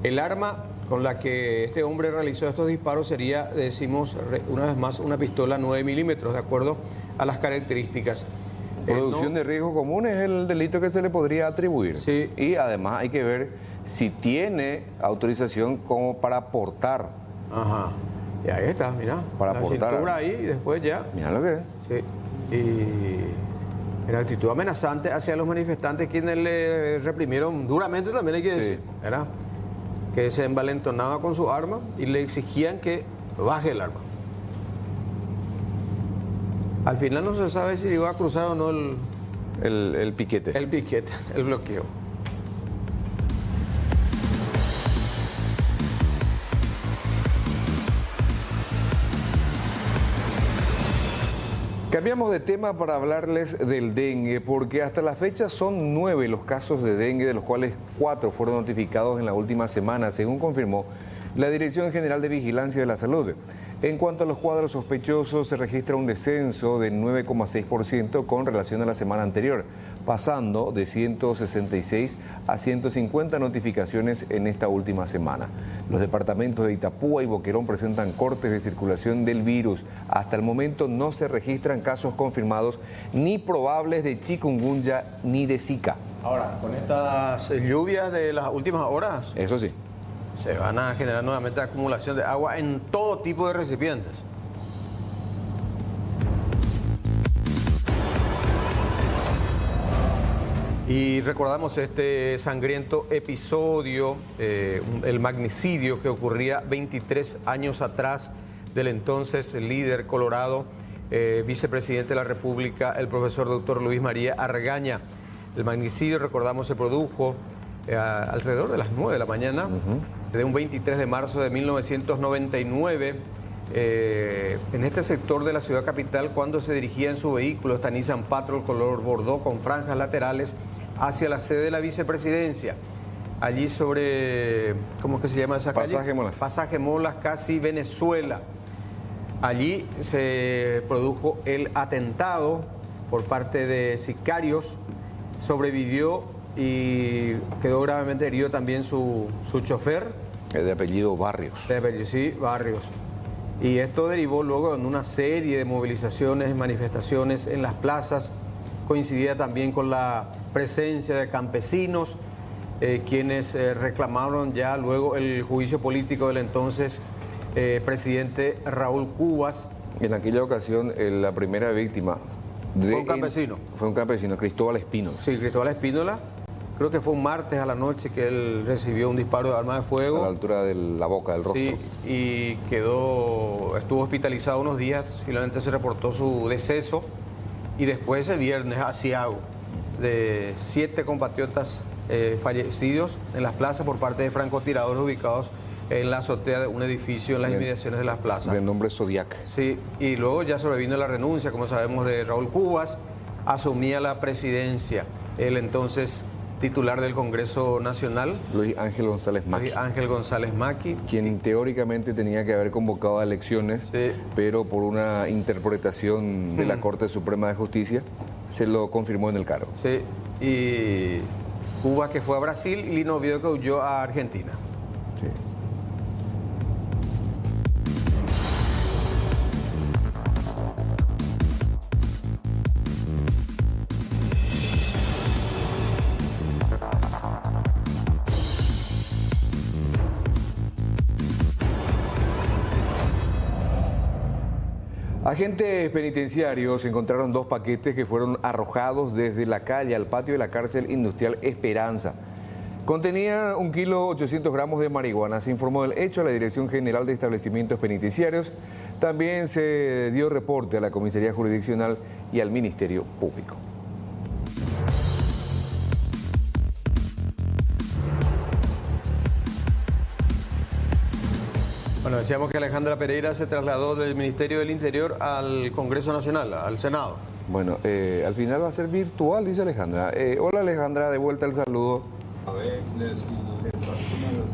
El arma con la que este hombre realizó estos disparos sería, decimos una vez más, una pistola 9 milímetros, de acuerdo a las características. Producción de riesgo común es el delito que se le podría atribuir. Sí. Y además hay que ver si tiene autorización como para portar. Ajá. Y ahí está, mira. Para la portar. cintura ahí y después ya. Mira lo que es. Sí. Y en actitud amenazante hacia los manifestantes, quienes le reprimieron duramente, también hay que decir, ¿verdad? Que se envalentonaba con su arma y le exigían que baje el arma. Al final no se sabe si iba a cruzar o no el piquete. El piquete, el bloqueo. Cambiamos de tema para hablarles del dengue, porque hasta la fecha son 9 los casos de dengue, de los cuales 4 fueron notificados en la última semana, según confirmó la Dirección General de Vigilancia de la Salud. En cuanto a los cuadros sospechosos, se registra un descenso de 9,6% con relación a la semana anterior, pasando de 166 a 150 notificaciones en esta última semana. Los departamentos de Itapúa y Boquerón presentan cortes de circulación del virus. Hasta el momento no se registran casos confirmados ni probables de chikungunya ni de Zika. Ahora, con estas lluvias de las últimas horas, eso sí, se van a generar nuevamente acumulación de agua en todo tipo de recipientes. Y recordamos este sangriento episodio, el magnicidio que ocurría 23 años atrás del entonces líder colorado, vicepresidente de la República, el profesor doctor Luis María Argaña. El magnicidio, recordamos, se produjo alrededor de las 9 de la mañana de un 23 de marzo de 1999, en este sector de la ciudad capital, cuando se dirigía en su vehículo, esta Nissan Patrol color bordó con franjas laterales, hacia la sede de la vicepresidencia. Allí sobre, ¿cómo es que se llama esa calle? Pasaje Molas. Pasaje Molas, casi Venezuela. Allí se produjo el atentado por parte de sicarios. Sobrevivió y quedó gravemente herido también su chofer. De apellido Barrios. De apellido, sí, Barrios. Y esto derivó luego en una serie de movilizaciones, manifestaciones en las plazas. Coincidía también con la presencia de campesinos, quienes reclamaron ya luego el juicio político del entonces presidente Raúl Cubas. En aquella ocasión, la primera víctima fue un campesino. Fue un campesino, Cristóbal Espínola. Sí, Cristóbal Espínola. Creo que fue un martes a la noche que él recibió un disparo de arma de fuego. A la altura de la boca, del rostro. Sí, y estuvo hospitalizado unos días, finalmente se reportó su deceso. Y después el viernes, asiago, de 7 compatriotas fallecidos en las plazas por parte de francotiradores ubicados en la azotea de un edificio en las inmediaciones de las plazas. De nombre Zodiac. Sí, y luego ya sobrevino la renuncia, como sabemos, de Raúl Cubas. Asumía la presidencia el entonces titular del Congreso Nacional, Luis Ángel González Maqui. Luis Ángel González Maqui. Quien teóricamente tenía que haber convocado a elecciones, sí, pero por una interpretación de la Corte Suprema de Justicia, se lo confirmó en el cargo. Sí, y Cuba que fue a Brasil y Lino Oviedo que huyó a Argentina. Sí. Agentes penitenciarios encontraron 2 paquetes que fueron arrojados desde la calle al patio de la cárcel industrial Esperanza. Contenía 1,8 kg de marihuana. Se informó del hecho a la Dirección General de Establecimientos Penitenciarios. También se dio reporte a la Comisaría Jurisdiccional y al Ministerio Público. Bueno, decíamos que Alejandra Pereira se trasladó del Ministerio del Interior al Congreso Nacional, al Senado. Bueno, al final va a ser virtual, dice Alejandra. Hola Alejandra, de vuelta el saludo.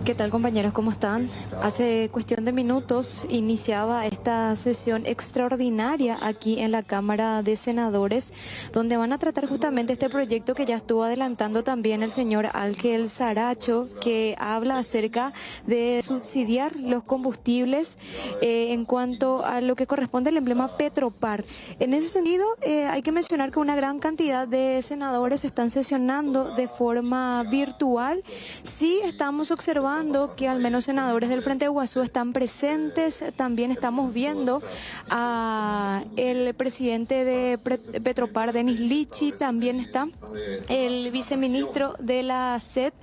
¿Qué tal, compañeros? ¿Cómo están? Hace cuestión de minutos iniciaba esta sesión extraordinaria aquí en la Cámara de Senadores, donde van a tratar justamente este proyecto que ya estuvo adelantando también el señor Ángel Saracho, que habla acerca de subsidiar los combustibles en cuanto a lo que corresponde al emblema Petropar. En ese sentido, hay que mencionar que una gran cantidad de senadores están sesionando de forma virtual. Sí, estamos observando que al menos senadores del Frente de Iguazú están presentes. También estamos viendo a el presidente de Petropar, Denis Lichi, también está el viceministro de la SED,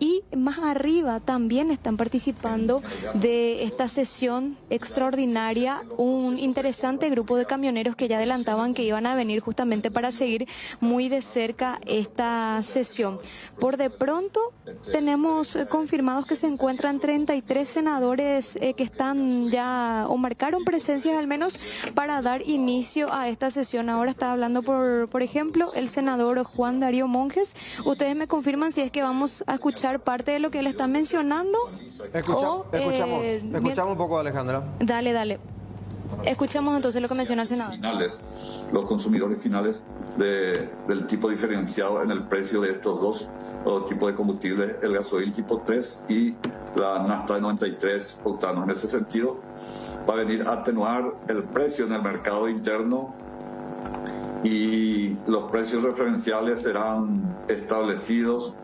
y más arriba también están participando de esta sesión extraordinaria un interesante grupo de camioneros que ya adelantaban que iban a venir justamente para seguir muy de cerca esta sesión. Por de pronto tenemos confirmados que se encuentran 33 senadores que están ya o marcaron presencias al menos para dar inicio a esta sesión. Ahora está hablando por ejemplo el senador Juan Darío Monjes. Ustedes me confirman si es que vamos a escuchar parte de lo que él está mencionando. Escuchamos un poco, Alejandra. Dale. Escuchamos entonces lo que menciona el senador. Los consumidores finales del tipo diferenciado en el precio de estos dos tipos de combustibles, el gasoil tipo 3 y la nafta de 93 octanos. En ese sentido, va a venir a atenuar el precio en el mercado interno y los precios referenciales serán establecidos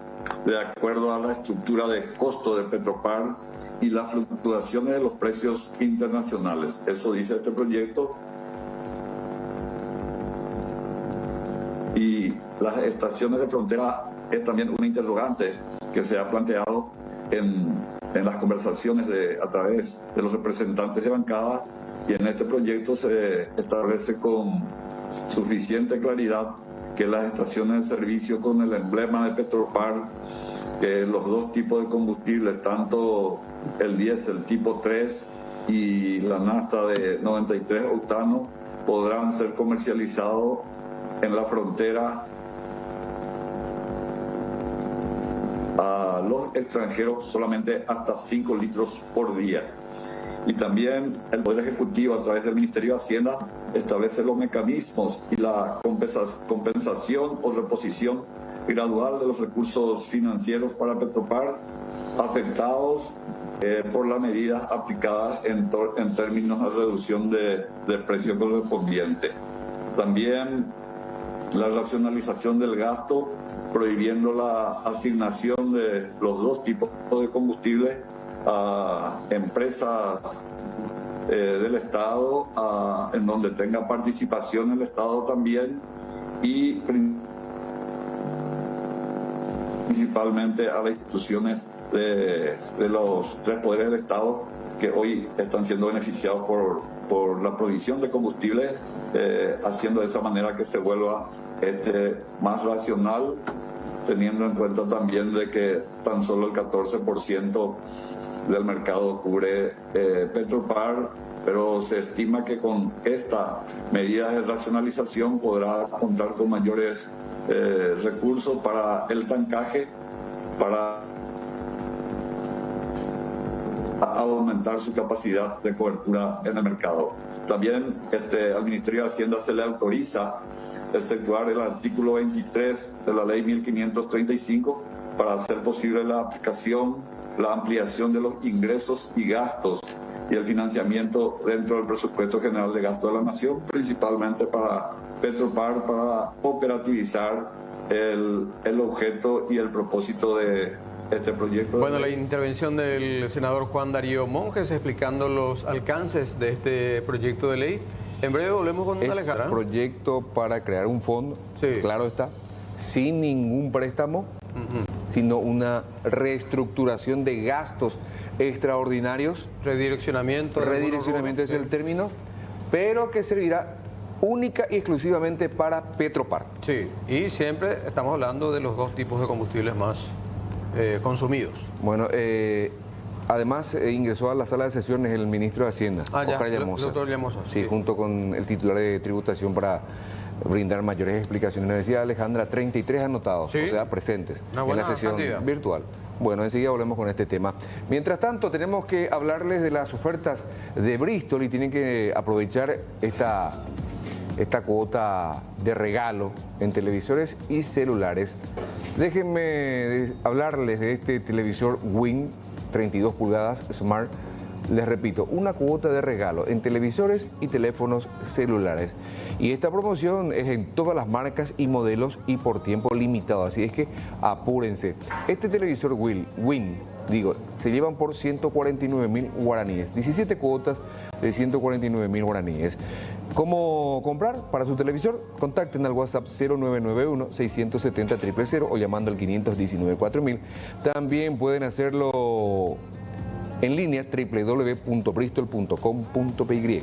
de acuerdo a la estructura de costo de Petropar y las fluctuaciones de los precios internacionales. Eso dice este proyecto. Y las estaciones de frontera es también una interrogante que se ha planteado en las conversaciones a través de los representantes de bancada, y en este proyecto se establece con suficiente claridad que las estaciones de servicio con el emblema de Petropar, que los dos tipos de combustibles, tanto el diésel tipo 3 y la nafta de 93 octanos, podrán ser comercializados en la frontera a los extranjeros solamente hasta 5 litros por día. Y también el Poder Ejecutivo, a través del Ministerio de Hacienda, establece los mecanismos y la compensación o reposición gradual de los recursos financieros para Petropar afectados por las medidas aplicadas en términos de reducción de precio correspondiente. También la racionalización del gasto, prohibiendo la asignación de los dos tipos de combustible a empresas del Estado, en donde tenga participación el Estado también, y principalmente a las instituciones de los 3 poderes del Estado que hoy están siendo beneficiados por la provisión de combustible, haciendo de esa manera que se vuelva más racional, teniendo en cuenta también de que tan solo el 14% del mercado cubre Petropar, pero se estima que con esta medida de racionalización podrá contar con mayores recursos para el tancaje, para aumentar su capacidad de cobertura en el mercado. También al Ministerio de Hacienda se le autoriza efectuar el artículo 23 de la ley 1535 para hacer posible la aplicación, la ampliación de los ingresos y gastos y el financiamiento dentro del presupuesto general de gasto de la Nación, principalmente para Petropar, para operativizar el objeto y el propósito de este proyecto. Bueno, la intervención del senador Juan Darío Monjes explicando los alcances de este proyecto de ley. En breve volvemos con Alejandra. Es proyecto para crear un fondo, sí, claro está, sin ningún préstamo, sino una reestructuración de gastos extraordinarios. Redireccionamiento es el término, pero que servirá única y exclusivamente para Petropar. Sí, y siempre estamos hablando de los dos tipos de combustibles más consumidos. Bueno, además ingresó a la sala de sesiones el ministro de Hacienda, Oscar Llamosa. Sí, junto con el titular de tributación para brindar mayores explicaciones. Nos decía Alejandra, 33 anotados, ¿sí? O sea, presentes en la sesión virtual. Bueno, enseguida volvemos con este tema. Mientras tanto, tenemos que hablarles de las ofertas de Bristol y tienen que aprovechar esta cuota de regalo en televisores y celulares. Déjenme hablarles de este televisor Win 32 pulgadas Smart. Les repito, una cuota de regalo en televisores y teléfonos celulares. Y esta promoción es en todas las marcas y modelos y por tiempo limitado, así es que apúrense. Este televisor Win, se llevan por 149.000 guaraníes, 17 cuotas de 149.000 guaraníes. ¿Cómo comprar para su televisor? Contacten al WhatsApp 0991-670-000 o llamando al 519-4000. También pueden hacerlo en línea www.bristol.com.py.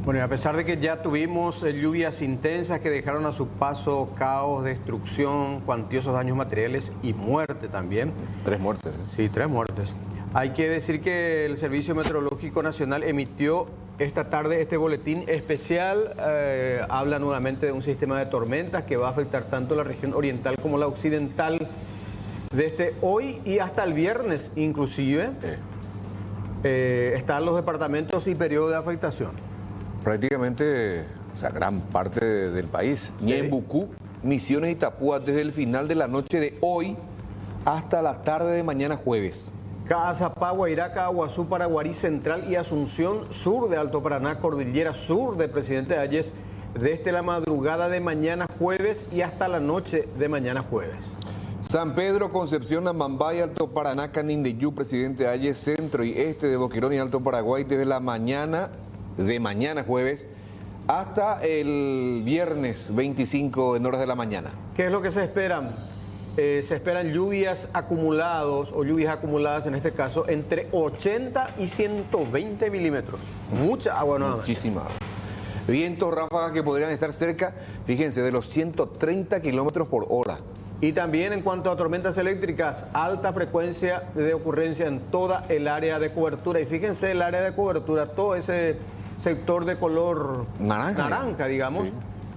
Bueno, y a pesar de que ya tuvimos lluvias intensas que dejaron a su paso caos, destrucción, cuantiosos daños materiales y muerte también. 3 muertes. Sí, 3 muertes. Hay que decir que el Servicio Meteorológico Nacional emitió esta tarde este boletín especial. Habla nuevamente de un sistema de tormentas que va a afectar tanto la región oriental como la occidental desde hoy y hasta el viernes inclusive. Están los departamentos y periodo de afectación. Prácticamente, gran parte del país. Ñembucú, Misiones y Itapúa, desde el final de la noche de hoy hasta la tarde de mañana jueves. Caazapá, Guairaca, Aguazú, Paraguarí Central y Asunción, sur de Alto Paraná, Cordillera Sur de Presidente Hayes, desde la madrugada de mañana jueves y hasta la noche de mañana jueves. San Pedro, Concepción, Amambay, Alto Paraná, Canindeyú, Presidente Ayes, Centro y Este de Boquerón y Alto Paraguay desde la mañana de mañana jueves hasta el viernes 25 en horas de la mañana. ¿Qué es lo que se esperan? Se esperan lluvias acumuladas en este caso entre 80 y 120 milímetros. Mucha agua nueva. Muchísima. Vientos, ráfagas que podrían estar cerca, fíjense, de los 130 kilómetros por hora. Y también en cuanto a tormentas eléctricas, alta frecuencia de ocurrencia en toda el área de cobertura. Y fíjense el área de cobertura, todo ese sector de color naranja digamos, sí.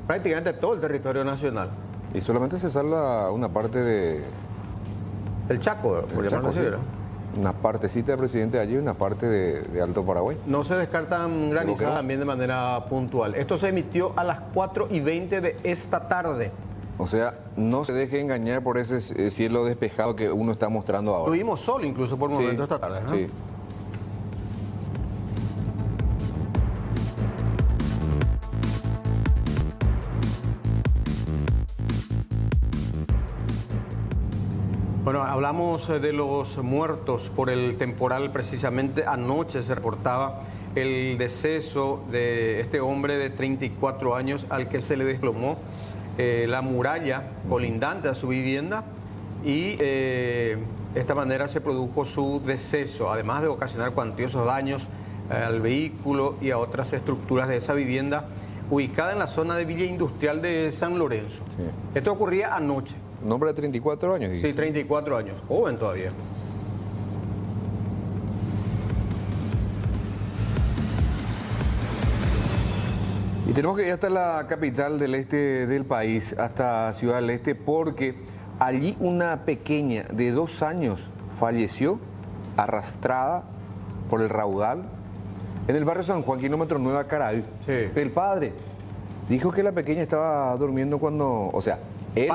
Prácticamente todo el territorio nacional. Y solamente se salva una parte de... El Chaco, por llamarlo así, ¿verdad? Una partecita de Presidente allí y una parte de Alto Paraguay. No se descartan granizadas también de manera puntual. Esto se emitió a las 4:20 de esta tarde. O sea, no se deje engañar por ese cielo despejado que uno está mostrando ahora. Tuvimos sol incluso por momentos esta tarde, ¿no? Sí. Bueno, hablamos de los muertos por el temporal. Precisamente anoche se reportaba el deceso de este hombre de 34 años al que se le desplomó la muralla colindante a su vivienda y de esta manera se produjo su deceso, además de ocasionar cuantiosos daños al vehículo y a otras estructuras de esa vivienda ubicada en la zona de Villa Industrial de San Lorenzo. Sí. Esto ocurría anoche. ¿Un hombre de 34 años? Sí, 34 años, joven todavía. Y tenemos que ir hasta la capital del este del país, hasta Ciudad del Este, porque allí una pequeña de 2 años falleció arrastrada por el raudal en el barrio San Juan, kilómetro 9 a Caraí. Sí. El padre dijo que la pequeña estaba durmiendo cuando, o sea, él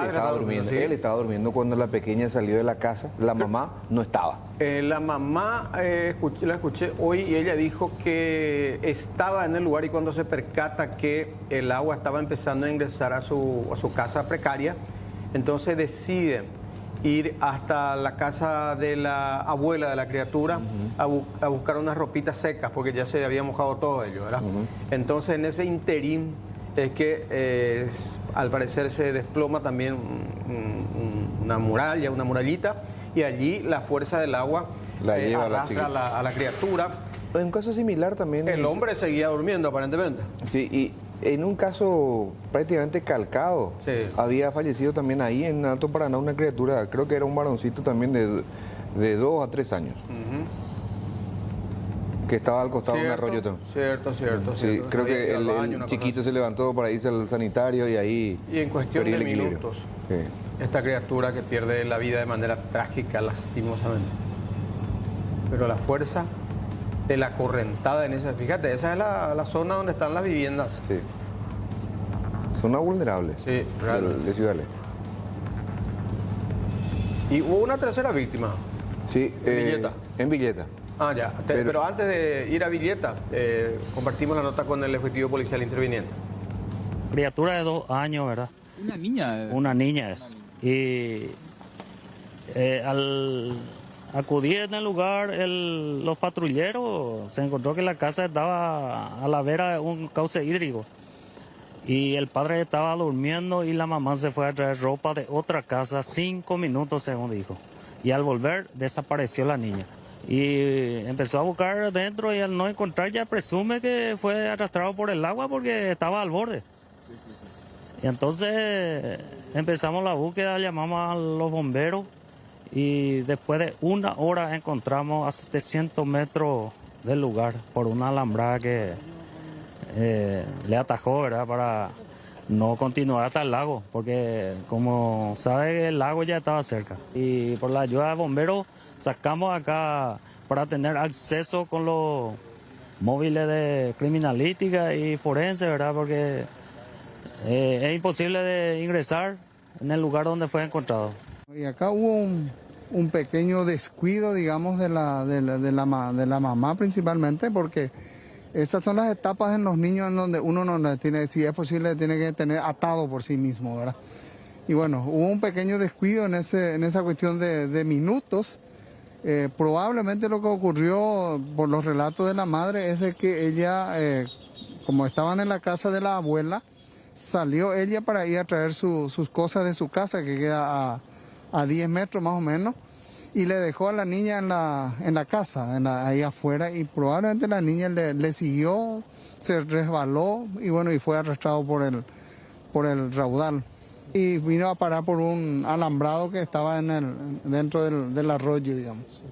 estaba durmiendo cuando la pequeña salió de la casa, la mamá no estaba. La mamá, la escuché hoy y ella dijo que estaba en el lugar y cuando se percata que el agua estaba empezando a ingresar a su casa precaria, entonces decide ir hasta la casa de la abuela de la criatura a buscar unas ropitas secas porque ya se había mojado todo ello, ¿verdad? Entonces en ese interín es que al parecer se desploma también una murallita, y allí la fuerza del agua la lleva arrastra a la criatura. En un caso similar también... El hombre seguía durmiendo aparentemente. Sí, y en un caso prácticamente calcado, había fallecido también ahí en Alto Paraná una criatura, creo que era un varoncito también de 2 a 3 años. Que estaba al costado de un arroyo. Cierto. Sí, creo que el chiquito se levantó para irse al sanitario y ahí... Y en cuestión de minutos, esta criatura que pierde la vida de manera trágica, lastimosamente. Pero la fuerza de la correntada en esa... Fíjate, esa es la zona donde están las viviendas. Sí. Zona vulnerable de Ciudad del Este. Y hubo una tercera víctima. Sí, en Villeta. Ah, ya. Pero antes de ir a Villeta, compartimos la nota con el efectivo policial interviniente. Criatura de 2 años, ¿verdad? Una niña. Una niña es. Y al acudir en el lugar, los patrulleros se encontró que la casa estaba a la vera de un cauce hídrico. Y el padre estaba durmiendo y la mamá se fue a traer ropa de otra casa 5 minutos, según dijo. Y al volver, desapareció la niña. Y empezó a buscar dentro y al no encontrar ya presume que fue arrastrado por el agua porque estaba al borde. Y entonces empezamos la búsqueda, llamamos a los bomberos y después de 1 hora encontramos a 700 metros del lugar por una alambrada que le atajó, ¿verdad? Para no continuar hasta el lago, porque como sabe el lago ya estaba cerca. Y por la ayuda de bomberos sacamos acá para tener acceso con los móviles de criminalística y forense, ¿verdad? Porque es imposible de ingresar en el lugar donde fue encontrado. Y acá hubo un pequeño descuido, digamos, de la mamá principalmente, porque estas son las etapas en los niños en donde uno no tiene, si es posible, tiene que tener atado por sí mismo, ¿verdad? Y bueno, hubo un pequeño descuido en esa cuestión de minutos. Probablemente lo que ocurrió por los relatos de la madre es de que ella, como estaban en la casa de la abuela, salió ella para ir a traer sus cosas de su casa, que queda a 10 metros más o menos, y le dejó a la niña en la casa, ahí afuera, y probablemente la niña le siguió, se resbaló y bueno, y fue arrastrado por el raudal. Y vino a parar por un alambrado que estaba dentro del arroyo, digamos.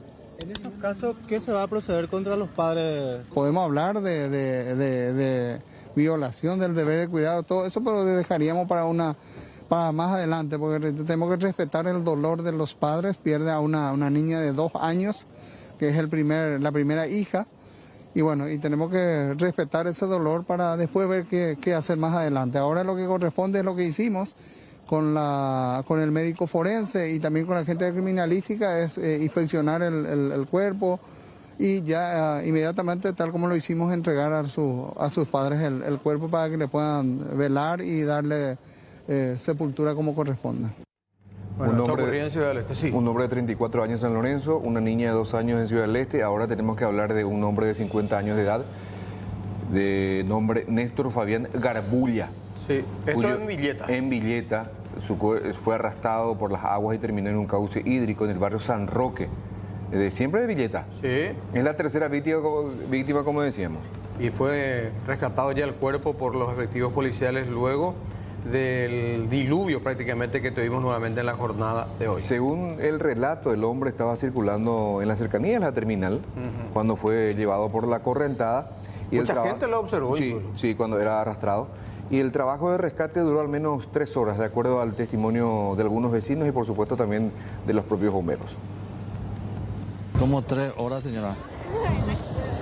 En esos casos, ¿qué se va a proceder contra los padres? Podemos hablar de violación del deber de cuidado, todo eso, pero dejaríamos para más adelante, porque tenemos que respetar el dolor de los padres. Pierde a una niña de 2 años, que es la primera hija, y bueno, y tenemos que respetar ese dolor para después ver qué hacer más adelante. Ahora lo que corresponde es lo que hicimos con el médico forense y también con la gente de criminalística, es inspeccionar el cuerpo y ya inmediatamente, tal como lo hicimos, entregar a sus padres el cuerpo para que le puedan velar y darle sepultura como corresponde. Bueno, esto ocurrió en Ciudad del Este, sí. Un hombre de 34 años en San Lorenzo, una niña de 2 años en Ciudad del Este. Ahora tenemos que hablar de un hombre de 50 años de edad, de nombre Néstor Fabián Garbulla. Sí, esto en Villeta. En Villeta, fue arrastrado por las aguas y terminó en un cauce hídrico en el barrio San Roque, siempre de Villeta. Sí. Es la tercera víctima, como decíamos. Y fue rescatado ya el cuerpo por los efectivos policiales luego del diluvio prácticamente que tuvimos nuevamente en la jornada de hoy. Según el relato, el hombre estaba circulando en la cercanía de la terminal cuando fue llevado por la correntada. Y mucha gente lo observó. Sí, cuando era arrastrado. Y el trabajo de rescate duró al menos 3 horas, de acuerdo al testimonio de algunos vecinos y por supuesto también de los propios bomberos. Como 3 horas, señora.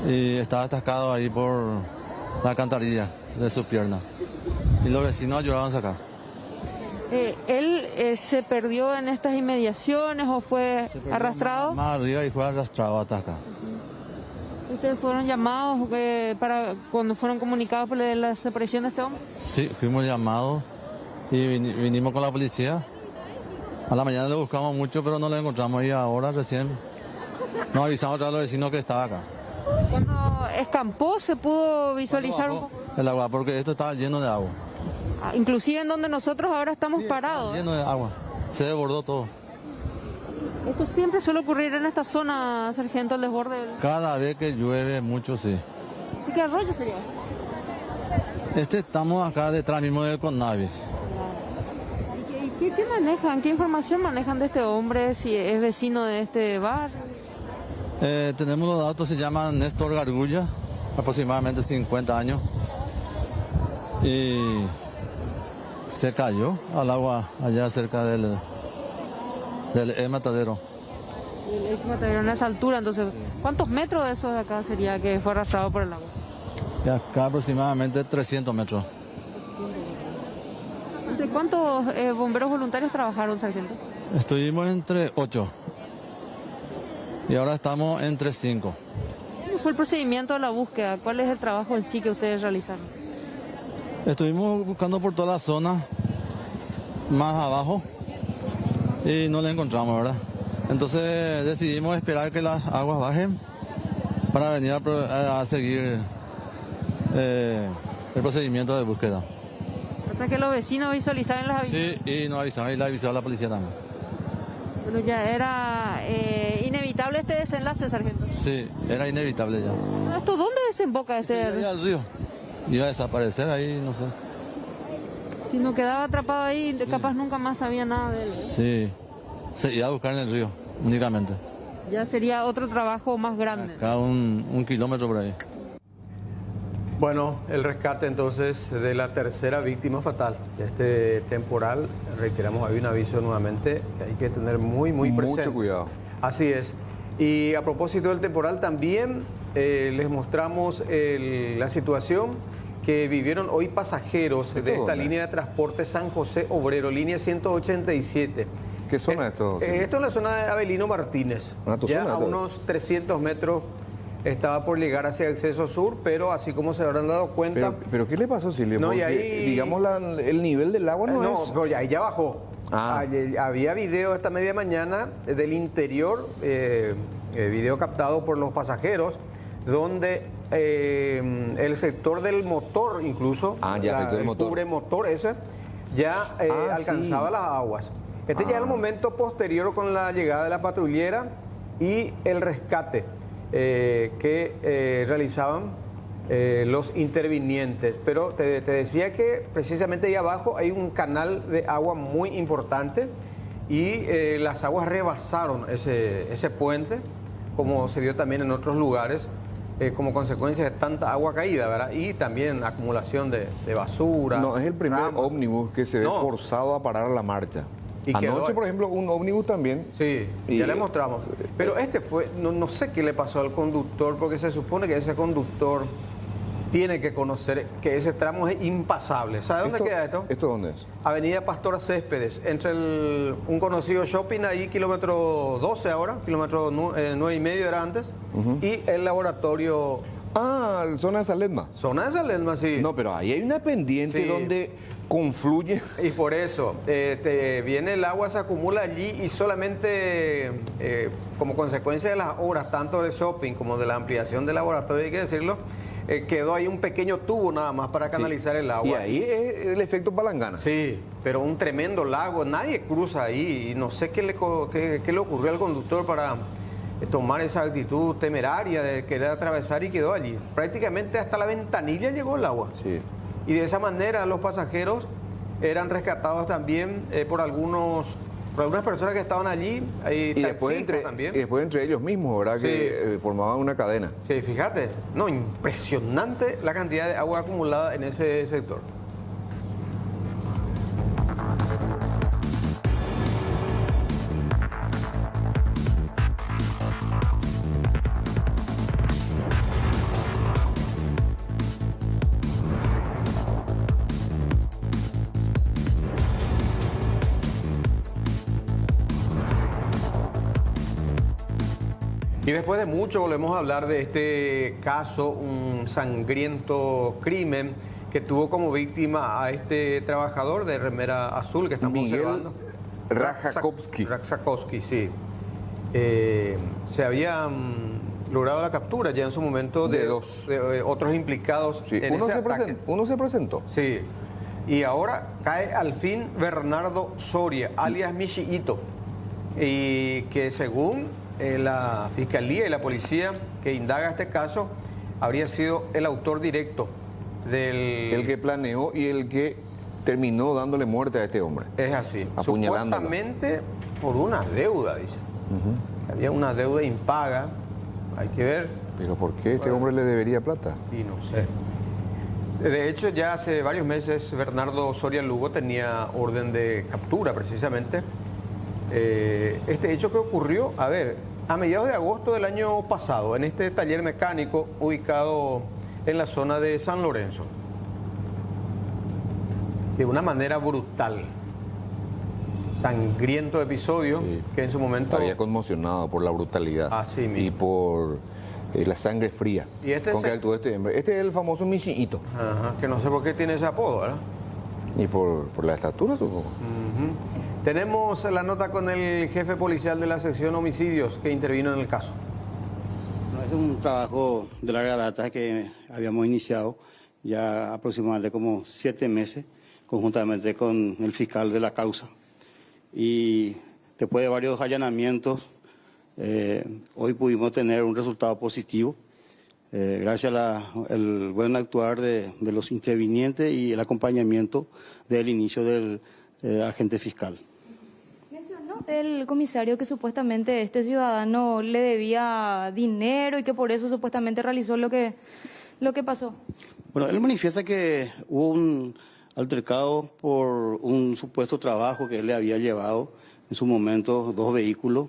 Y estaba atascado ahí por la alcantarilla de su pierna. Y los vecinos ayudaban a sacar. ¿Él se perdió en estas inmediaciones o fue arrastrado? Más arriba y fue arrastrado hasta acá. ¿Ustedes fueron llamados para cuando fueron comunicados por la desaparición de este hombre? Sí, fuimos llamados y vinimos con la policía. A la mañana le buscamos mucho, pero no lo encontramos y ahora recién nos avisamos a los vecinos que estaba acá. Cuando escampó, ¿se pudo visualizar un poco? El agua, porque esto estaba lleno de agua. Inclusive en donde nosotros ahora estamos parados. Lleno de agua, se desbordó todo. ¿Esto siempre suele ocurrir en esta zona, sargento, el desborde? Cada vez que llueve mucho, sí. ¿Y qué arroyo sería? Estamos acá detrás mismo del Connavi. ¿Y qué manejan? ¿Qué información manejan de este hombre? Si es vecino de este barrio. Tenemos los datos, se llama Néstor Garbulla, aproximadamente 50 años. Y se cayó al agua allá cerca del matadero. El ex matadero en esa altura, entonces, ¿cuántos metros de esos de acá sería que fue arrastrado por el agua? Y acá aproximadamente 300 metros. ¿Entre cuántos bomberos voluntarios trabajaron, sargento? Estuvimos entre 8 y ahora estamos entre 5. ¿Cómo fue el procedimiento de la búsqueda? ¿Cuál es el trabajo en sí que ustedes realizaron? Estuvimos buscando por toda la zona, más abajo, y no la encontramos, ¿verdad? Entonces decidimos esperar que las aguas bajen para venir a seguir el procedimiento de búsqueda. Hasta que los vecinos visualizaran las avisadas. Sí, y nos avisaron y la avisó a la policía también. Bueno, ya era inevitable este desenlace, sargento. Sí, era inevitable ya. ¿Esto dónde desemboca este río? Al río. Iba a desaparecer ahí, no sé. Si no quedaba atrapado ahí, sí, capaz nunca más sabía nada de él. Sí, se iba a buscar en el río, únicamente. Ya sería otro trabajo más grande. Acá un kilómetro por ahí. Bueno, el rescate entonces de la tercera víctima fatal de este temporal. Reiteramos, hay un aviso nuevamente que hay que tener muy presente. Mucho cuidado. Así es. Y a propósito del temporal también les mostramos la situación que vivieron hoy pasajeros de esta línea de transporte San José Obrero, línea 187. ¿Qué zona es esto? Esto es la zona de Avelino Martínez, ya a unos 300 metros estaba por llegar hacia el acceso sur, pero así como se habrán dado cuenta... ¿Pero qué le pasó, Silvio? No, porque, y ahí, digamos, el nivel del agua no es... No, ahí ya bajó. Había video esta media mañana del interior, video captado por los pasajeros, donde el sector del motor, incluso, el cubremotor ese, ya alcanzaba las aguas. Este ya es el momento posterior con la llegada de la patrullera y el rescate que realizaban los intervinientes. Pero te decía que precisamente ahí abajo hay un canal de agua muy importante y las aguas rebasaron ese puente, como se dio también en otros lugares, como consecuencia de tanta agua caída, ¿verdad? Y también acumulación de basura. No, es el primer ómnibus que se ve forzado a parar la marcha. Anoche, por ejemplo, un ómnibus también. Sí, ya le mostramos. Pero este fue, no sé qué le pasó al conductor, porque se supone que ese conductor tiene que conocer que ese tramo es impasable. ¿Sabe dónde queda esto? ¿Esto dónde es? Avenida Pastor Céspedes, entre un conocido shopping ahí, kilómetro 12 ahora, kilómetro 9 y medio era antes, y el laboratorio... Zona de Saledma. Zona de Saledma, sí. No, pero ahí hay una pendiente donde confluye. Y por eso, viene el agua, se acumula allí y solamente como consecuencia de las obras, tanto del shopping como de la ampliación del laboratorio, hay que decirlo, quedó ahí un pequeño tubo nada más para canalizar el agua. Y ahí es el efecto palangana. Sí, pero un tremendo lago, nadie cruza ahí y no sé qué le ocurrió al conductor para tomar esa actitud temeraria de querer atravesar y quedó allí. Prácticamente hasta la ventanilla llegó el agua. Sí. Y de esa manera los pasajeros eran rescatados también por algunas personas que estaban allí, y después también. Y después entre ellos mismos, ¿verdad? Sí. Que formaban una cadena. Sí, fíjate, no, impresionante la cantidad de agua acumulada en ese sector. Y después de mucho volvemos a hablar de este caso, un sangriento crimen que tuvo como víctima a este trabajador de remera azul que estamos observando. Rajakovsky, sí. Se había logrado la captura ya en su momento de otros implicados en ese ataque. Uno se presentó. Sí. Y ahora cae al fin Bernardo Soria, alias Michiito, y que según la Fiscalía y la Policía que indaga este caso, habría sido el autor directo del... El que planeó y el que terminó dándole muerte a este hombre. Es así. Apuñalándolo. Supuestamente por una deuda, dice. Había una deuda impaga, hay que ver. Pero ¿por qué este hombre le debería plata? Y no sé. De hecho, ya hace varios meses Bernardo Soria Lugo tenía orden de captura, precisamente. Este hecho que ocurrió, a mediados de agosto del año pasado, en este taller mecánico ubicado en la zona de San Lorenzo. De una manera brutal. Sangriento episodio que en su momento... Había conmocionado por la brutalidad. Así mismo. Y por la sangre fría con que actuó este hombre. Este es el famoso Michiito. Ajá, que no sé por qué tiene ese apodo, ¿verdad? Y por la estatura, supongo. Tenemos la nota con el jefe policial de la sección homicidios que intervino en el caso. Es un trabajo de larga data que habíamos iniciado ya aproximadamente como 7 meses, conjuntamente con el fiscal de la causa. Y después de varios allanamientos, hoy pudimos tener un resultado positivo, gracias al buen actuar de los intervinientes y el acompañamiento del inicio del agente fiscal. Mencionó el comisario que supuestamente este ciudadano le debía dinero y que por eso supuestamente realizó lo que pasó. Bueno, él manifiesta que hubo un altercado por un supuesto trabajo que él le había llevado en su momento 2 vehículos,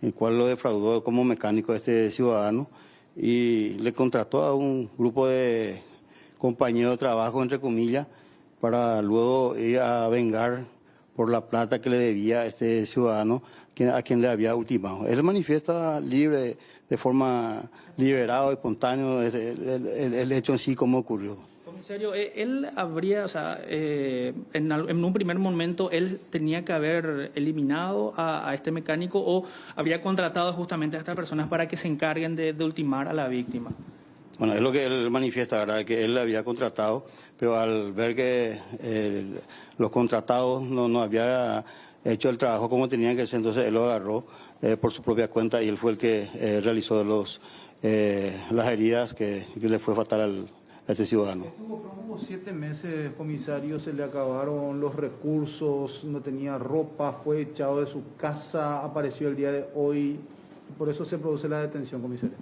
el cual lo defraudó como mecánico a este ciudadano y le contrató a un grupo de compañeros de trabajo, entre comillas, para luego ir a vengar por la plata que le debía a este ciudadano a quien le había ultimado. Él manifiesta libre de forma liberada, espontánea, el hecho en sí, cómo ocurrió. Comisario, él habría, o sea, en un primer momento, él tenía que haber eliminado a este mecánico o habría contratado justamente a estas personas para que se encarguen de ultimar a la víctima. Bueno, es lo que él manifiesta, ¿verdad? Que él le había contratado, pero al ver que los contratados no había hecho el trabajo como tenían que hacer, entonces él lo agarró por su propia cuenta y él fue el que realizó las heridas que le fue fatal a este ciudadano. Estuvo como 7 meses, comisario, se le acabaron los recursos, no tenía ropa, fue echado de su casa, apareció el día de hoy, y por eso se produce la detención, comisario.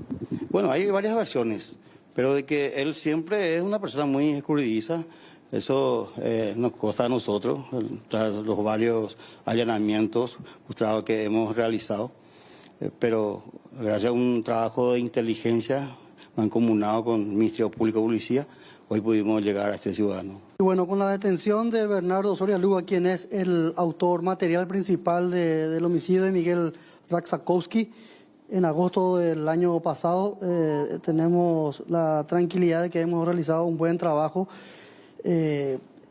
Bueno, hay varias versiones, pero de que él siempre es una persona muy escurridiza, eso nos consta a nosotros, tras los varios allanamientos, frustrados que hemos realizado, pero gracias a un trabajo de inteligencia mancomunado con el Ministerio Público y Policía, hoy pudimos llegar a este ciudadano. Bueno, con la detención de Bernardo Soria Lugo, quien es el autor material principal del homicidio de Miguel Raksakowski, en agosto del año pasado, tenemos la tranquilidad de que hemos realizado un buen trabajo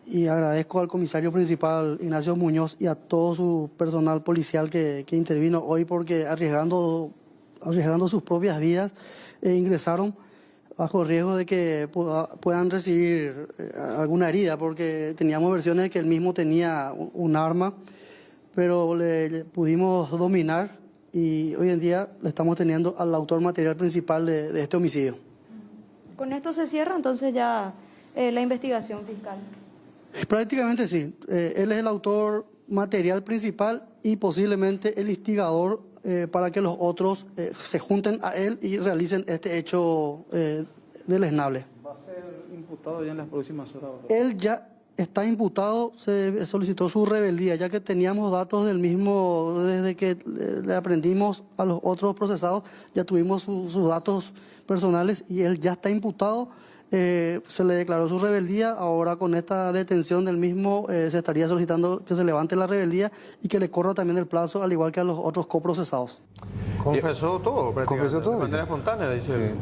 y agradezco al comisario principal Ignacio Muñoz y a todo su personal policial que intervino hoy, porque arriesgando sus propias vidas, ingresaron bajo riesgo de que puedan recibir alguna herida, porque teníamos versiones de que él mismo tenía un arma, pero le pudimos dominar y hoy en día le estamos teniendo al autor material principal de este homicidio. Con esto se cierra entonces ya la investigación fiscal. Prácticamente sí. Él es el autor material principal y posiblemente el instigador para que los otros se junten a él y realicen este hecho deleznable. ¿Va a ser imputado ya en las próximas horas? Él ya está imputado, se solicitó su rebeldía, ya que teníamos datos del mismo desde que le aprendimos a los otros procesados, ya tuvimos sus datos personales y él ya está imputado. Se le declaró su rebeldía, ahora con esta detención del mismo se estaría solicitando que se levante la rebeldía y que le corra también el plazo, al igual que a los otros coprocesados. Confesó todo, Confesó todo. de manera espontánea, dice.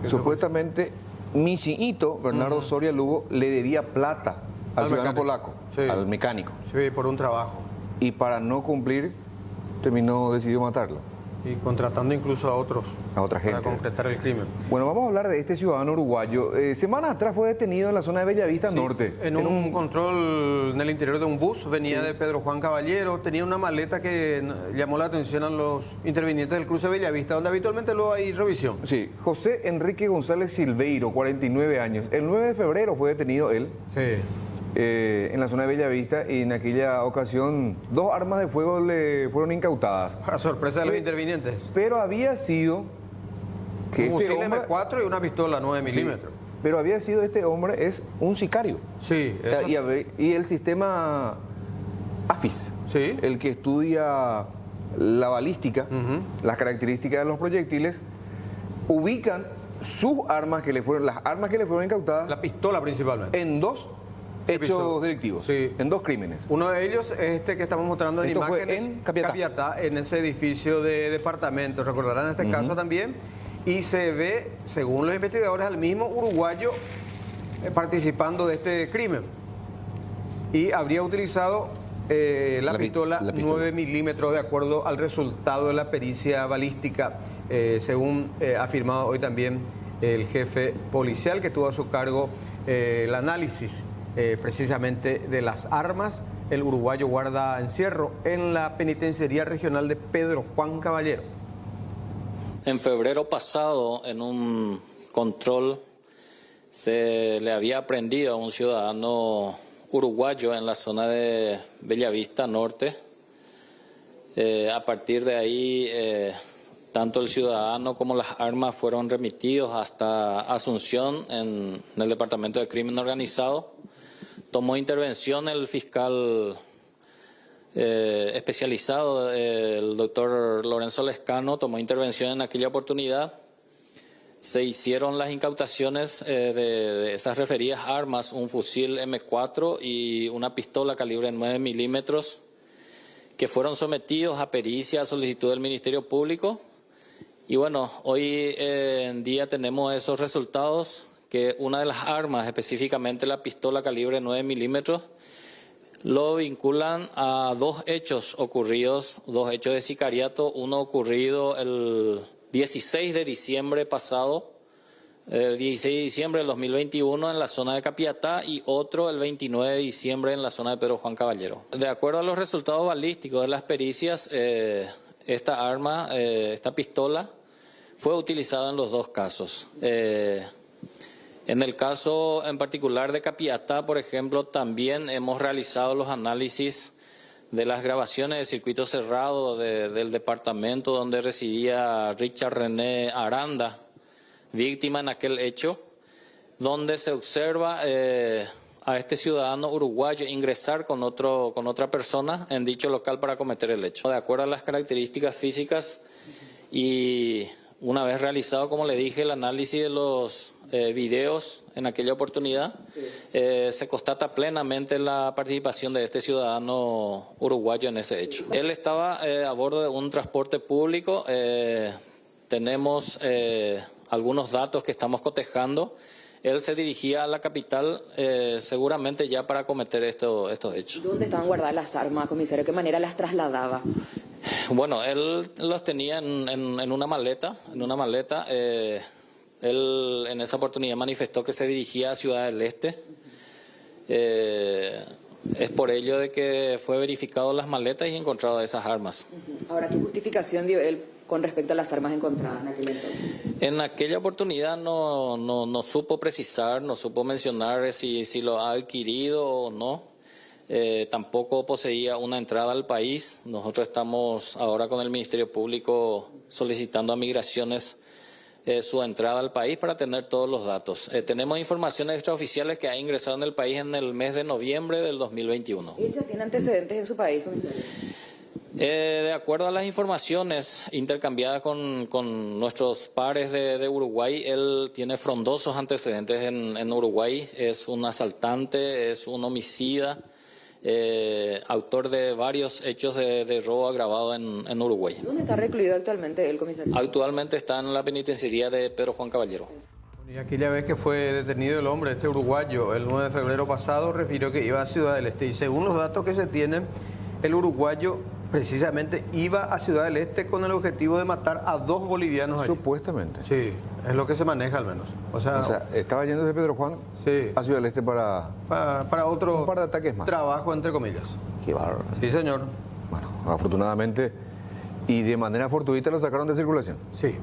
Sí. Supuestamente, Misiito, Bernardo Soria Lugo, le debía plata al ciudadano polaco, al mecánico. Sí, por un trabajo. Y para no cumplir, decidió matarlo. Y contratando incluso a otros. A otra gente. Para completar el crimen. Bueno, vamos a hablar de este ciudadano uruguayo. Semanas atrás fue detenido en la zona de Bellavista Norte. En un control en el interior de un bus, venía de Pedro Juan Caballero, tenía una maleta que llamó la atención a los intervinientes del cruce de Bellavista, donde habitualmente luego hay revisión. Sí, José Enrique González Silveiro, 49 años. El 9 de febrero fue detenido él. Sí. En la zona de Bellavista, y en aquella ocasión 2 armas de fuego le fueron incautadas. Para sorpresa de los intervinientes. Pero había sido que un este fusil hombre, M4 y una pistola 9 milímetros. Pero había sido este hombre es un sicario. Sí. Y el sistema AFIS, el que estudia la balística, las características de los proyectiles, ubican sus armas las armas que le fueron incautadas. La pistola principalmente. En 2 hechos delictivos, en 2 crímenes. Uno de ellos es este que estamos mostrando en imágenes. Fue en Capiatá, en ese edificio de departamentos, recordarán en este caso también. Y se ve, según los investigadores, al mismo uruguayo participando de este crimen. Y habría utilizado la pistola 9 milímetros de acuerdo al resultado de la pericia balística, según ha afirmado hoy también el jefe policial que tuvo a su cargo el análisis precisamente de las armas. El uruguayo guarda encierro en la penitenciaría regional de Pedro Juan Caballero. En febrero pasado, en un control, se le había aprehendido a un ciudadano uruguayo en la zona de Bellavista Norte. A partir de ahí, tanto el ciudadano como las armas fueron remitidos hasta Asunción en el Departamento de Crimen Organizado. Tomó intervención el fiscal especializado, el doctor Lorenzo Lescano, tomó intervención en aquella oportunidad. Se hicieron las incautaciones de esas referidas armas, un fusil M4 y una pistola calibre 9 milímetros, que fueron sometidos a pericia a solicitud del Ministerio Público, Y bueno, hoy en día tenemos esos resultados, que una de las armas, específicamente la pistola calibre 9 milímetros, lo vinculan a dos hechos ocurridos, dos hechos de sicariato, uno ocurrido el 16 de diciembre pasado, 16 de diciembre del 2021 en la zona de Capiatá y otro el 29 de diciembre en la zona de Pedro Juan Caballero. De acuerdo a los resultados balísticos de las pericias, esta arma, esta pistola, fue utilizada en los dos casos. En el caso en particular de Capiatá, por ejemplo, también hemos realizado los análisis de las grabaciones de circuito cerrado del departamento donde residía Richard René Aranda, víctima en aquel hecho, donde se observa a este ciudadano uruguayo ingresar con otra persona en dicho local para cometer el hecho. De acuerdo a las características físicas y una vez realizado, como le dije, el análisis de los videos en aquella oportunidad, se constata plenamente la participación de este ciudadano uruguayo en ese hecho. Él estaba a bordo de un transporte público. Tenemos algunos datos que estamos cotejando. Él se dirigía a la capital seguramente ya para cometer estos hechos. ¿Dónde estaban guardadas las armas, comisario? ¿De qué manera las trasladaba? Bueno, él los tenía en una maleta. Él en esa oportunidad manifestó que se dirigía a Ciudad del Este. Es por ello de que fue verificado las maletas y encontrado esas armas. Ahora, ¿qué justificación dio él con respecto a las armas encontradas en aquel entonces? En aquella oportunidad no supo precisar, no supo mencionar si lo ha adquirido o no. Tampoco poseía una entrada al país. Nosotros estamos ahora con el Ministerio Público solicitando a Migraciones su entrada al país para tener todos los datos. Tenemos informaciones extraoficiales que ha ingresado en el país en el mes de noviembre del 2021. ¿Y ella tiene antecedentes en su país, comisario? De acuerdo a las informaciones intercambiadas con nuestros pares de Uruguay, él tiene frondosos antecedentes en Uruguay. Es un asaltante, es un homicida, autor de varios hechos de robo agravado en Uruguay. ¿Dónde está recluido actualmente el comisario? Actualmente está en la penitenciaría de Pedro Juan Caballero. Y aquella vez que fue detenido el hombre, este uruguayo, el 9 de febrero pasado, refirió que iba a Ciudad del Este. Y según los datos que se tienen, el uruguayo precisamente iba a Ciudad del Este con el objetivo de matar a 2 bolivianos allí. Supuestamente. Sí, es lo que se maneja al menos. O sea estaba yendo de Pedro Juan a Ciudad del Este para otro un par de ataques más. Trabajo, entre comillas. Qué bárbaro. Sí, señor. Bueno, afortunadamente y de manera fortuita lo sacaron de circulación. Sí.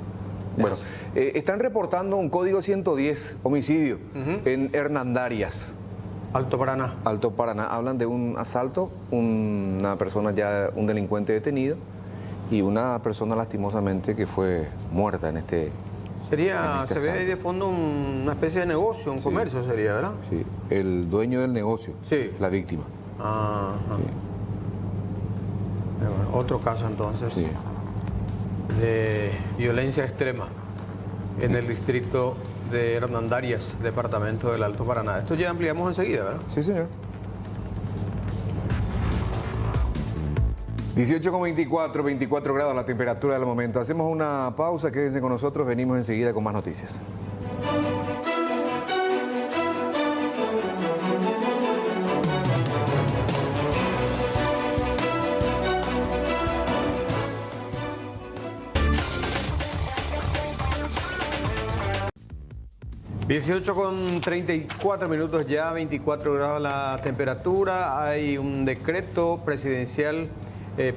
Bueno, están reportando un código 110, homicidio, en Hernandarias. Alto Paraná. Alto Paraná. Hablan de un asalto, una persona ya, un delincuente detenido y una persona lastimosamente que fue muerta en este. Se ve ahí de fondo una especie de negocio, un comercio sería, ¿verdad? Sí, el dueño del negocio, la víctima. Ajá. Sí. Bueno, otro caso entonces de violencia extrema en el distrito de Hernandarias, departamento del Alto Paraná. Esto ya ampliamos enseguida, ¿verdad? Sí, señor. 18,24, 24 grados la temperatura del momento. Hacemos una pausa, quédense con nosotros, venimos enseguida con más noticias. con 34 minutos ya, 24 grados la temperatura. Hay un decreto presidencial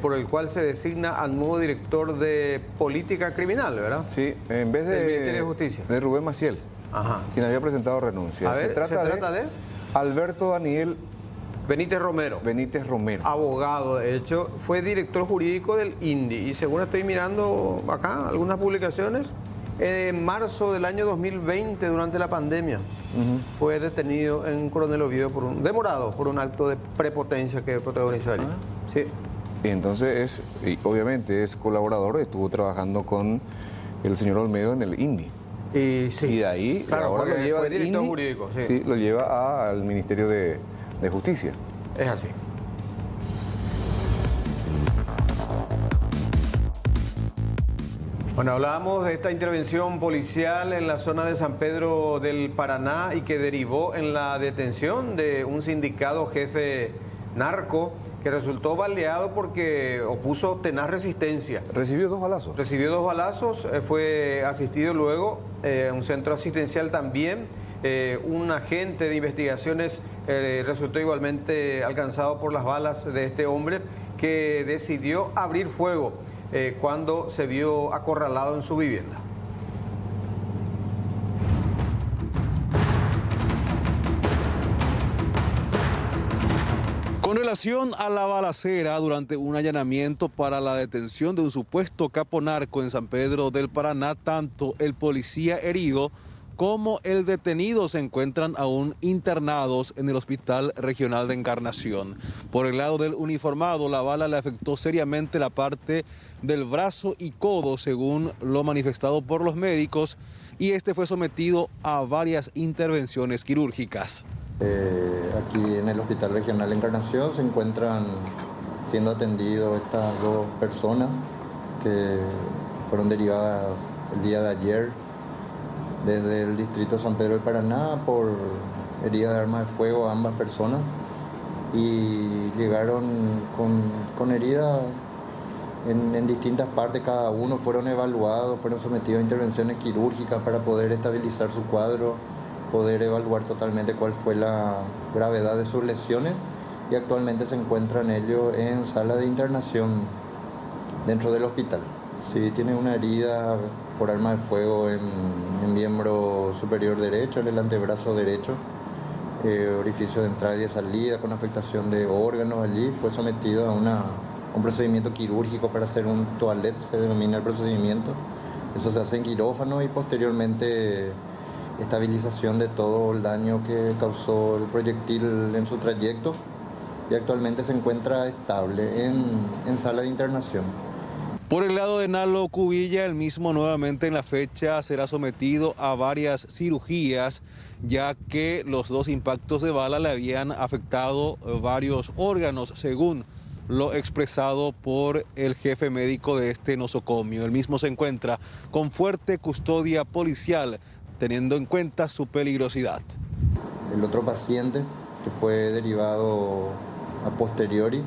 por el cual se designa al nuevo director de política criminal, ¿verdad? Sí, en vez del Ministerio de Justicia. De Rubén Maciel, quien había presentado renuncia. A ver, ¿se trata de Alberto Daniel Benítez Romero. Benítez Romero. Abogado, de hecho, fue director jurídico del INDI. Y según estoy mirando acá algunas publicaciones, en marzo del año 2020, durante la pandemia, fue detenido en Coronel Oviedo demorado por un acto de prepotencia que protagonizó allí. Sí. Y entonces obviamente es colaborador, estuvo trabajando con el señor Olmedo en el INDI. Y de ahí, claro, ahora lo lleva fue al director INDI, jurídico. Sí, lo lleva al Ministerio de Justicia. Es así. Bueno, hablábamos de esta intervención policial en la zona de San Pedro del Paraná y que derivó en la detención de un sindicado jefe narco que resultó baleado porque opuso tenaz resistencia. ¿Recibió 2 balazos? Recibió 2 balazos, fue asistido luego a un centro asistencial también. Un agente de investigaciones resultó igualmente alcanzado por las balas de este hombre que decidió abrir fuego cuando se vio acorralado en su vivienda. Con relación a la balacera durante un allanamiento para la detención de un supuesto capo narco en San Pedro del Paraná, tanto el policía herido como el detenido se encuentran aún internados en el Hospital Regional de Encarnación. Por el lado del uniformado, la bala le afectó seriamente la parte del brazo y codo, según lo manifestado por los médicos, y este fue sometido a varias intervenciones quirúrgicas. Aquí en el Hospital Regional de Encarnación se encuentran siendo atendidos estas 2 personas que fueron derivadas el día de ayer desde el distrito de San Pedro del Paraná por herida de arma de fuego a ambas personas, y llegaron con heridas en distintas partes, cada uno fueron evaluados, fueron sometidos a intervenciones quirúrgicas para poder estabilizar su cuadro, poder evaluar totalmente cuál fue la gravedad de sus lesiones, y actualmente se encuentran ellos en sala de internación dentro del hospital. Sí, tiene una herida por arma de fuego en miembro superior derecho, en el antebrazo derecho, orificio de entrada y de salida con afectación de órganos allí. Fue sometido a un procedimiento quirúrgico para hacer un toilet, se denomina el procedimiento. Eso se hace en quirófano y posteriormente estabilización de todo el daño que causó el proyectil en su trayecto, y actualmente se encuentra estable en sala de internación. Por el lado de Nalo Cubilla, el mismo nuevamente en la fecha será sometido a varias cirugías, ya que los 2 impactos de bala le habían afectado varios órganos, según lo expresado por el jefe médico de este nosocomio. El mismo se encuentra con fuerte custodia policial, teniendo en cuenta su peligrosidad. El otro paciente que fue derivado a posteriori,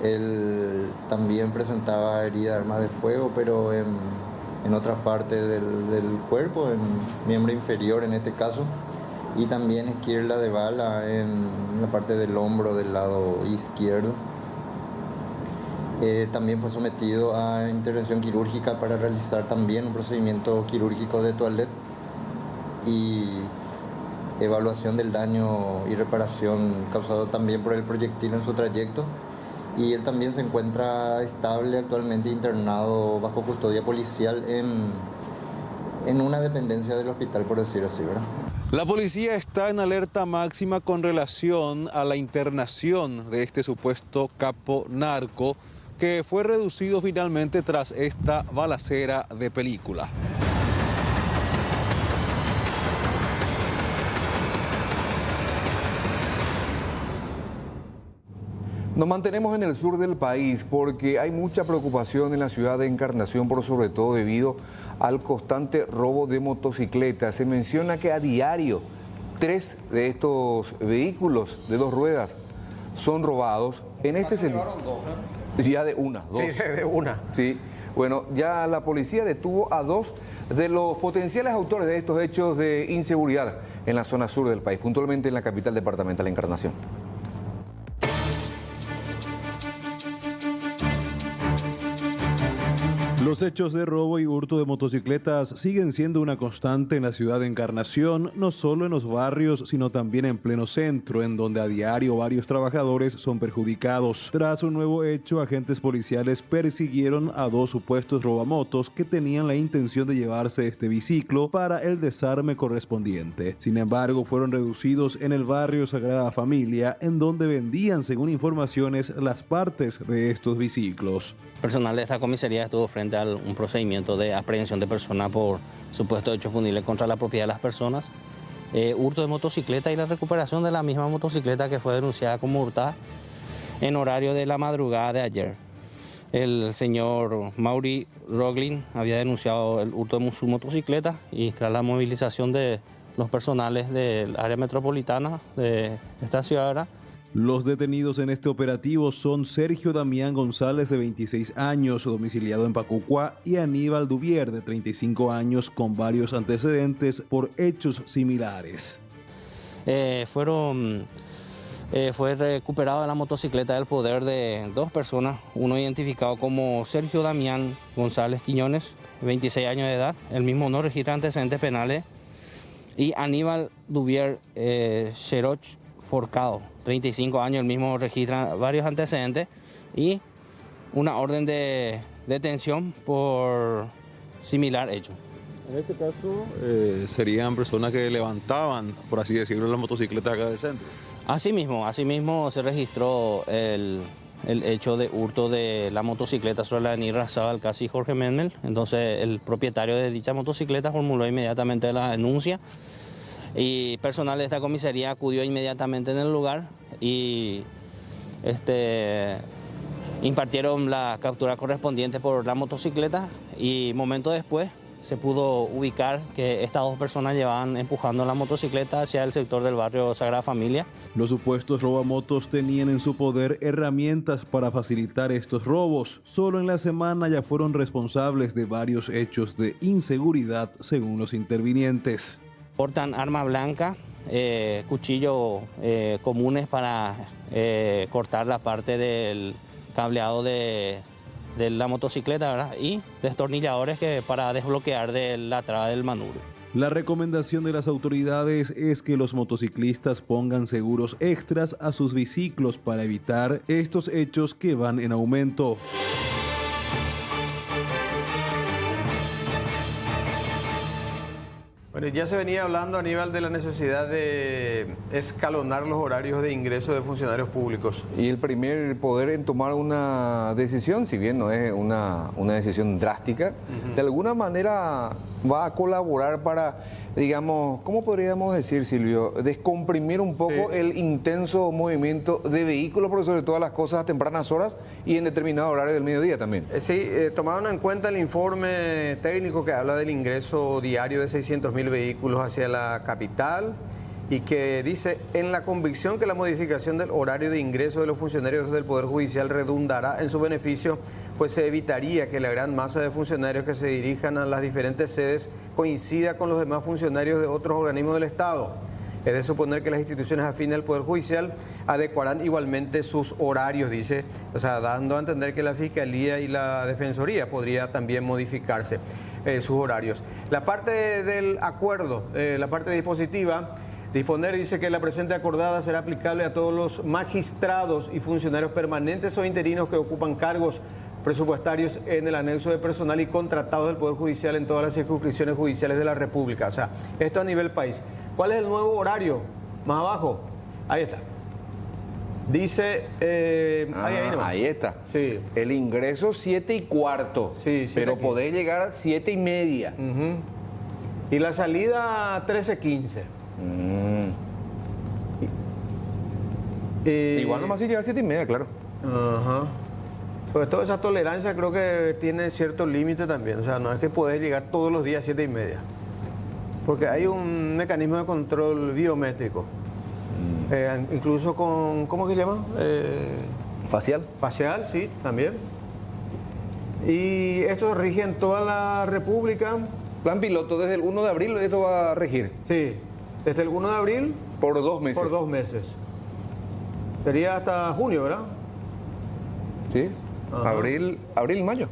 él también presentaba herida de arma de fuego, pero en otra parte del cuerpo, en miembro inferior en este caso, y también esquirla de bala en la parte del hombro del lado izquierdo. También fue sometido a intervención quirúrgica para realizar también un procedimiento quirúrgico de toilet y evaluación del daño y reparación causado también por el proyectil en su trayecto. Y él también se encuentra estable, actualmente internado bajo custodia policial en una dependencia del hospital, por decir así, ¿verdad? La policía está en alerta máxima con relación a la internación de este supuesto capo narco, que fue reducido finalmente tras esta balacera de película. Nos mantenemos en el sur del país porque hay mucha preocupación en la ciudad de Encarnación, por sobre todo debido al constante robo de motocicletas. Se menciona que a diario 3 de estos vehículos de 2 ruedas son robados. En este sentido, ya de una, 2. Sí, de una. Sí, bueno, ya la policía detuvo a 2 de los potenciales autores de estos hechos de inseguridad en la zona sur del país, puntualmente en la capital departamental, Encarnación. Los hechos de robo y hurto de motocicletas siguen siendo una constante en la ciudad de Encarnación, no solo en los barrios, sino también en pleno centro, en donde a diario varios trabajadores son perjudicados. Tras un nuevo hecho, agentes policiales persiguieron a 2 supuestos robamotos que tenían la intención de llevarse este biciclo para el desarme correspondiente. Sin embargo, fueron reducidos en el barrio Sagrada Familia, en donde vendían, según informaciones, las partes de estos biciclos. Personal de esta comisaría estuvo frente a un procedimiento de aprehensión de personas por supuestos hechos punibles contra la propiedad de las personas, hurto de motocicleta y la recuperación de la misma motocicleta que fue denunciada como hurtada en horario de la madrugada de ayer. El señor Mauri Roglin había denunciado el hurto de su motocicleta y tras la movilización de los personales del área metropolitana de esta ciudad. Los detenidos en este operativo son Sergio Damián González, de 26 años, domiciliado en Pacucuá, y Aníbal Duvier, de 35 años, con varios antecedentes por hechos similares. Fue recuperada la motocicleta del poder de dos personas, uno identificado como Sergio Damián González Quiñones, 26 años de edad, el mismo no registra antecedentes penales, y Aníbal Duvier Cheroch Forcado, 35 años, el mismo registra varios antecedentes y una orden de detención por similar hecho. En este caso serían personas que levantaban, por así decirlo, las motocicletas acá del centro. Asimismo se registró el hecho de hurto de la motocicleta sobre la avenida Razabal, casi Jorge Mendel. Entonces el propietario de dicha motocicleta formuló inmediatamente la denuncia y personal de esta comisaría acudió inmediatamente en el lugar y impartieron la captura correspondiente por la motocicleta y momento después se pudo ubicar que estas dos personas llevaban empujando la motocicleta hacia el sector del barrio Sagrada Familia. Los supuestos robamotos tenían en su poder herramientas para facilitar estos robos. Solo en la semana ya fueron responsables de varios hechos de inseguridad, según los intervinientes. Portan arma blanca, cuchillos comunes para cortar la parte del cableado de la motocicleta, ¿verdad? Y destornilladores para desbloquear de la traba del manubrio. La recomendación de las autoridades es que los motociclistas pongan seguros extras a sus biciclos para evitar estos hechos que van en aumento. Bueno, ya se venía hablando, Aníbal, de la necesidad de escalonar los horarios de ingreso de funcionarios públicos. Y el primer poder en tomar una decisión, si bien no es una decisión drástica, de alguna manera va a colaborar para, digamos, ¿cómo podríamos decir, Silvio? Descomprimir un poco el intenso movimiento de vehículos, pero sobre todas las cosas a tempranas horas y en determinado horario del mediodía también. Tomaron en cuenta el informe técnico que habla del ingreso diario de 600.000 vehículos hacia la capital y que dice, en la convicción que la modificación del horario de ingreso de los funcionarios del Poder Judicial redundará en su beneficio, pues se evitaría que la gran masa de funcionarios que se dirijan a las diferentes sedes coincida con los demás funcionarios de otros organismos del Estado. Es de suponer que las instituciones afines al Poder Judicial adecuarán igualmente sus horarios, dice, o sea, dando a entender que la Fiscalía y la Defensoría podría también modificarse sus horarios. La parte del acuerdo, la parte dispositiva, disponer dice que la presente acordada será aplicable a todos los magistrados y funcionarios permanentes o interinos que ocupan cargos presupuestarios en el anexo de personal y contratados del Poder Judicial en todas las circunscripciones judiciales de la República. O sea, esto a nivel país. ¿Cuál es el nuevo horario? Más abajo. Ahí está. Dice... ahí está. Sí. El ingreso 7:15. Sí, pero podés llegar a 7:30. Y la salida 13:15. Igual nomás si llega a 7:30, claro. Ajá. Sobre todo esa tolerancia creo que tiene cierto límite también. O sea, no es que podés llegar todos los días a 7:30. Porque hay un mecanismo de control biométrico. Incluso con, ¿cómo que se llama? Facial. Facial, sí, también. Y eso rige en toda la República. Plan piloto, desde el 1 de abril esto va a regir. Sí, desde el 1 de abril. Por 2 meses. Por 2 meses. Sería hasta junio, ¿verdad? Sí. Abril, mayo.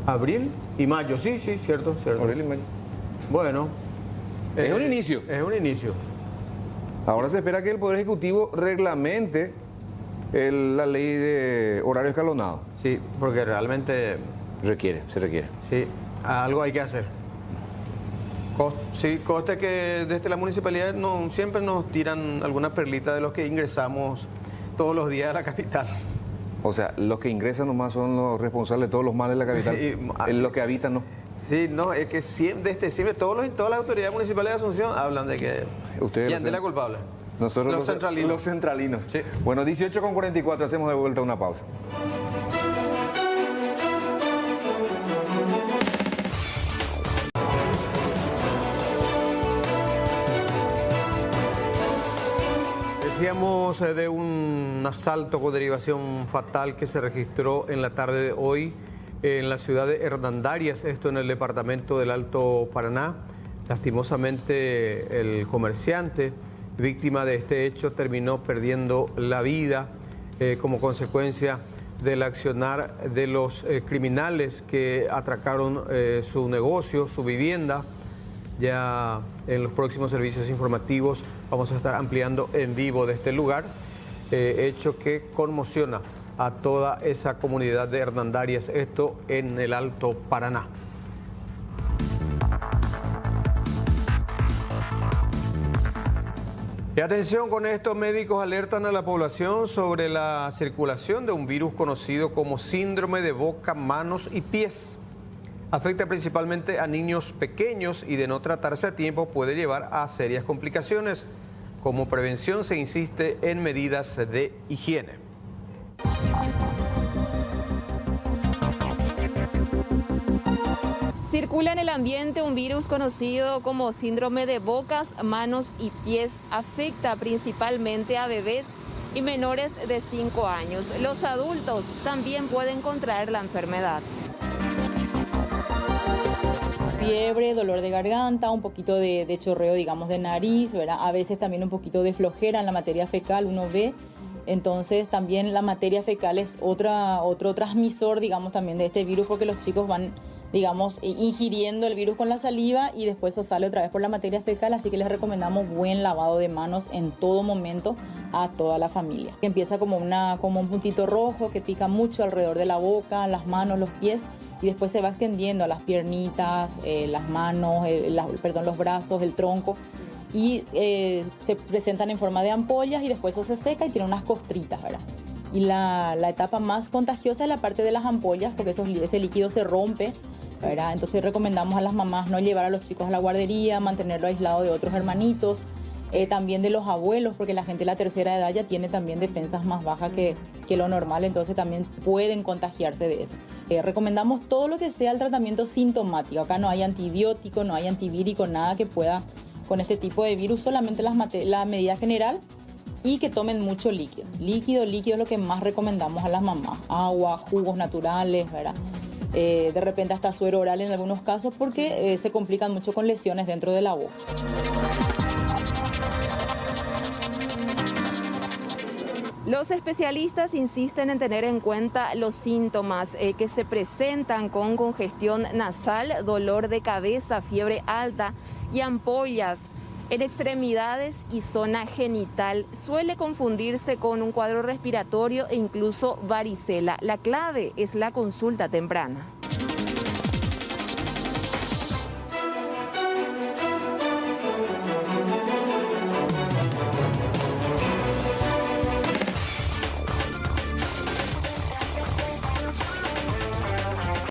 Abril y mayo, sí, cierto. Abril y mayo. Bueno. Es un inicio. Es un inicio. Ahora se espera que el Poder Ejecutivo reglamente la ley de horario escalonado. Sí, porque realmente... se requiere. Sí, algo hay que hacer. Sí, conste que desde la municipalidad siempre nos tiran alguna perlita de los que ingresamos todos los días a la capital. O sea, los que ingresan nomás son los responsables de todos los males de la capital. Los que habitan no. Sí, no, es que siempre todas las autoridades municipales de Asunción hablan de que ¿quién es la culpable? Nosotros los centralinos. Los centralinos. Sí. Bueno, 18:44, hacemos de vuelta una pausa. Decíamos de un asalto con derivación fatal que se registró en la tarde de hoy en la ciudad de Hernandarias, esto en el departamento del Alto Paraná. Lastimosamente el comerciante víctima de este hecho terminó perdiendo la vida como consecuencia del accionar de los criminales que atracaron su negocio, su vivienda. Ya en los próximos servicios informativos vamos a estar ampliando en vivo de este lugar, hecho que conmociona a toda esa comunidad de Hernandarias, esto en el Alto Paraná. Y atención con esto, médicos alertan a la población sobre la circulación de un virus conocido como síndrome de boca, manos y pies. Afecta principalmente a niños pequeños y de no tratarse a tiempo puede llevar a serias complicaciones. Como prevención se insiste en medidas de higiene. Circula en el ambiente un virus conocido como síndrome de bocas, manos y pies. Afecta principalmente a bebés y menores de 5 años. Los adultos también pueden contraer la enfermedad. Fiebre, dolor de garganta, un poquito de chorreo, digamos, de nariz, ¿verdad? A veces también un poquito de flojera en la materia fecal, uno ve. Entonces también la materia fecal es otro transmisor, digamos, también de este virus, porque los chicos van, digamos, ingiriendo el virus con la saliva y después eso sale otra vez por la materia fecal, así que les recomendamos buen lavado de manos en todo momento a toda la familia. Empieza como un puntito rojo que pica mucho alrededor de la boca, las manos, los pies, y después se va extendiendo a las piernitas, las manos, los brazos, el tronco, y se presentan en forma de ampollas y después eso se seca y tiene unas costritas, ¿verdad? Y la etapa más contagiosa es la parte de las ampollas, porque ese líquido se rompe, ¿verdad? Entonces recomendamos a las mamás no llevar a los chicos a la guardería, mantenerlo aislado de otros hermanitos, también de los abuelos, porque la gente de la tercera edad ya tiene también defensas más bajas que lo normal, entonces también pueden contagiarse de eso. Recomendamos todo lo que sea el tratamiento sintomático. Acá no hay antibiótico, no hay antivírico, nada que pueda con este tipo de virus, solamente la medida general y que tomen mucho líquido. Líquido es lo que más recomendamos a las mamás. Agua, jugos naturales, ¿verdad? De repente hasta suero oral en algunos casos porque se complican mucho con lesiones dentro de la boca. Los especialistas insisten en tener en cuenta los síntomas que se presentan con congestión nasal, dolor de cabeza, fiebre alta y ampollas en extremidades y zona genital. Suele confundirse con un cuadro respiratorio e incluso varicela. La clave es la consulta temprana.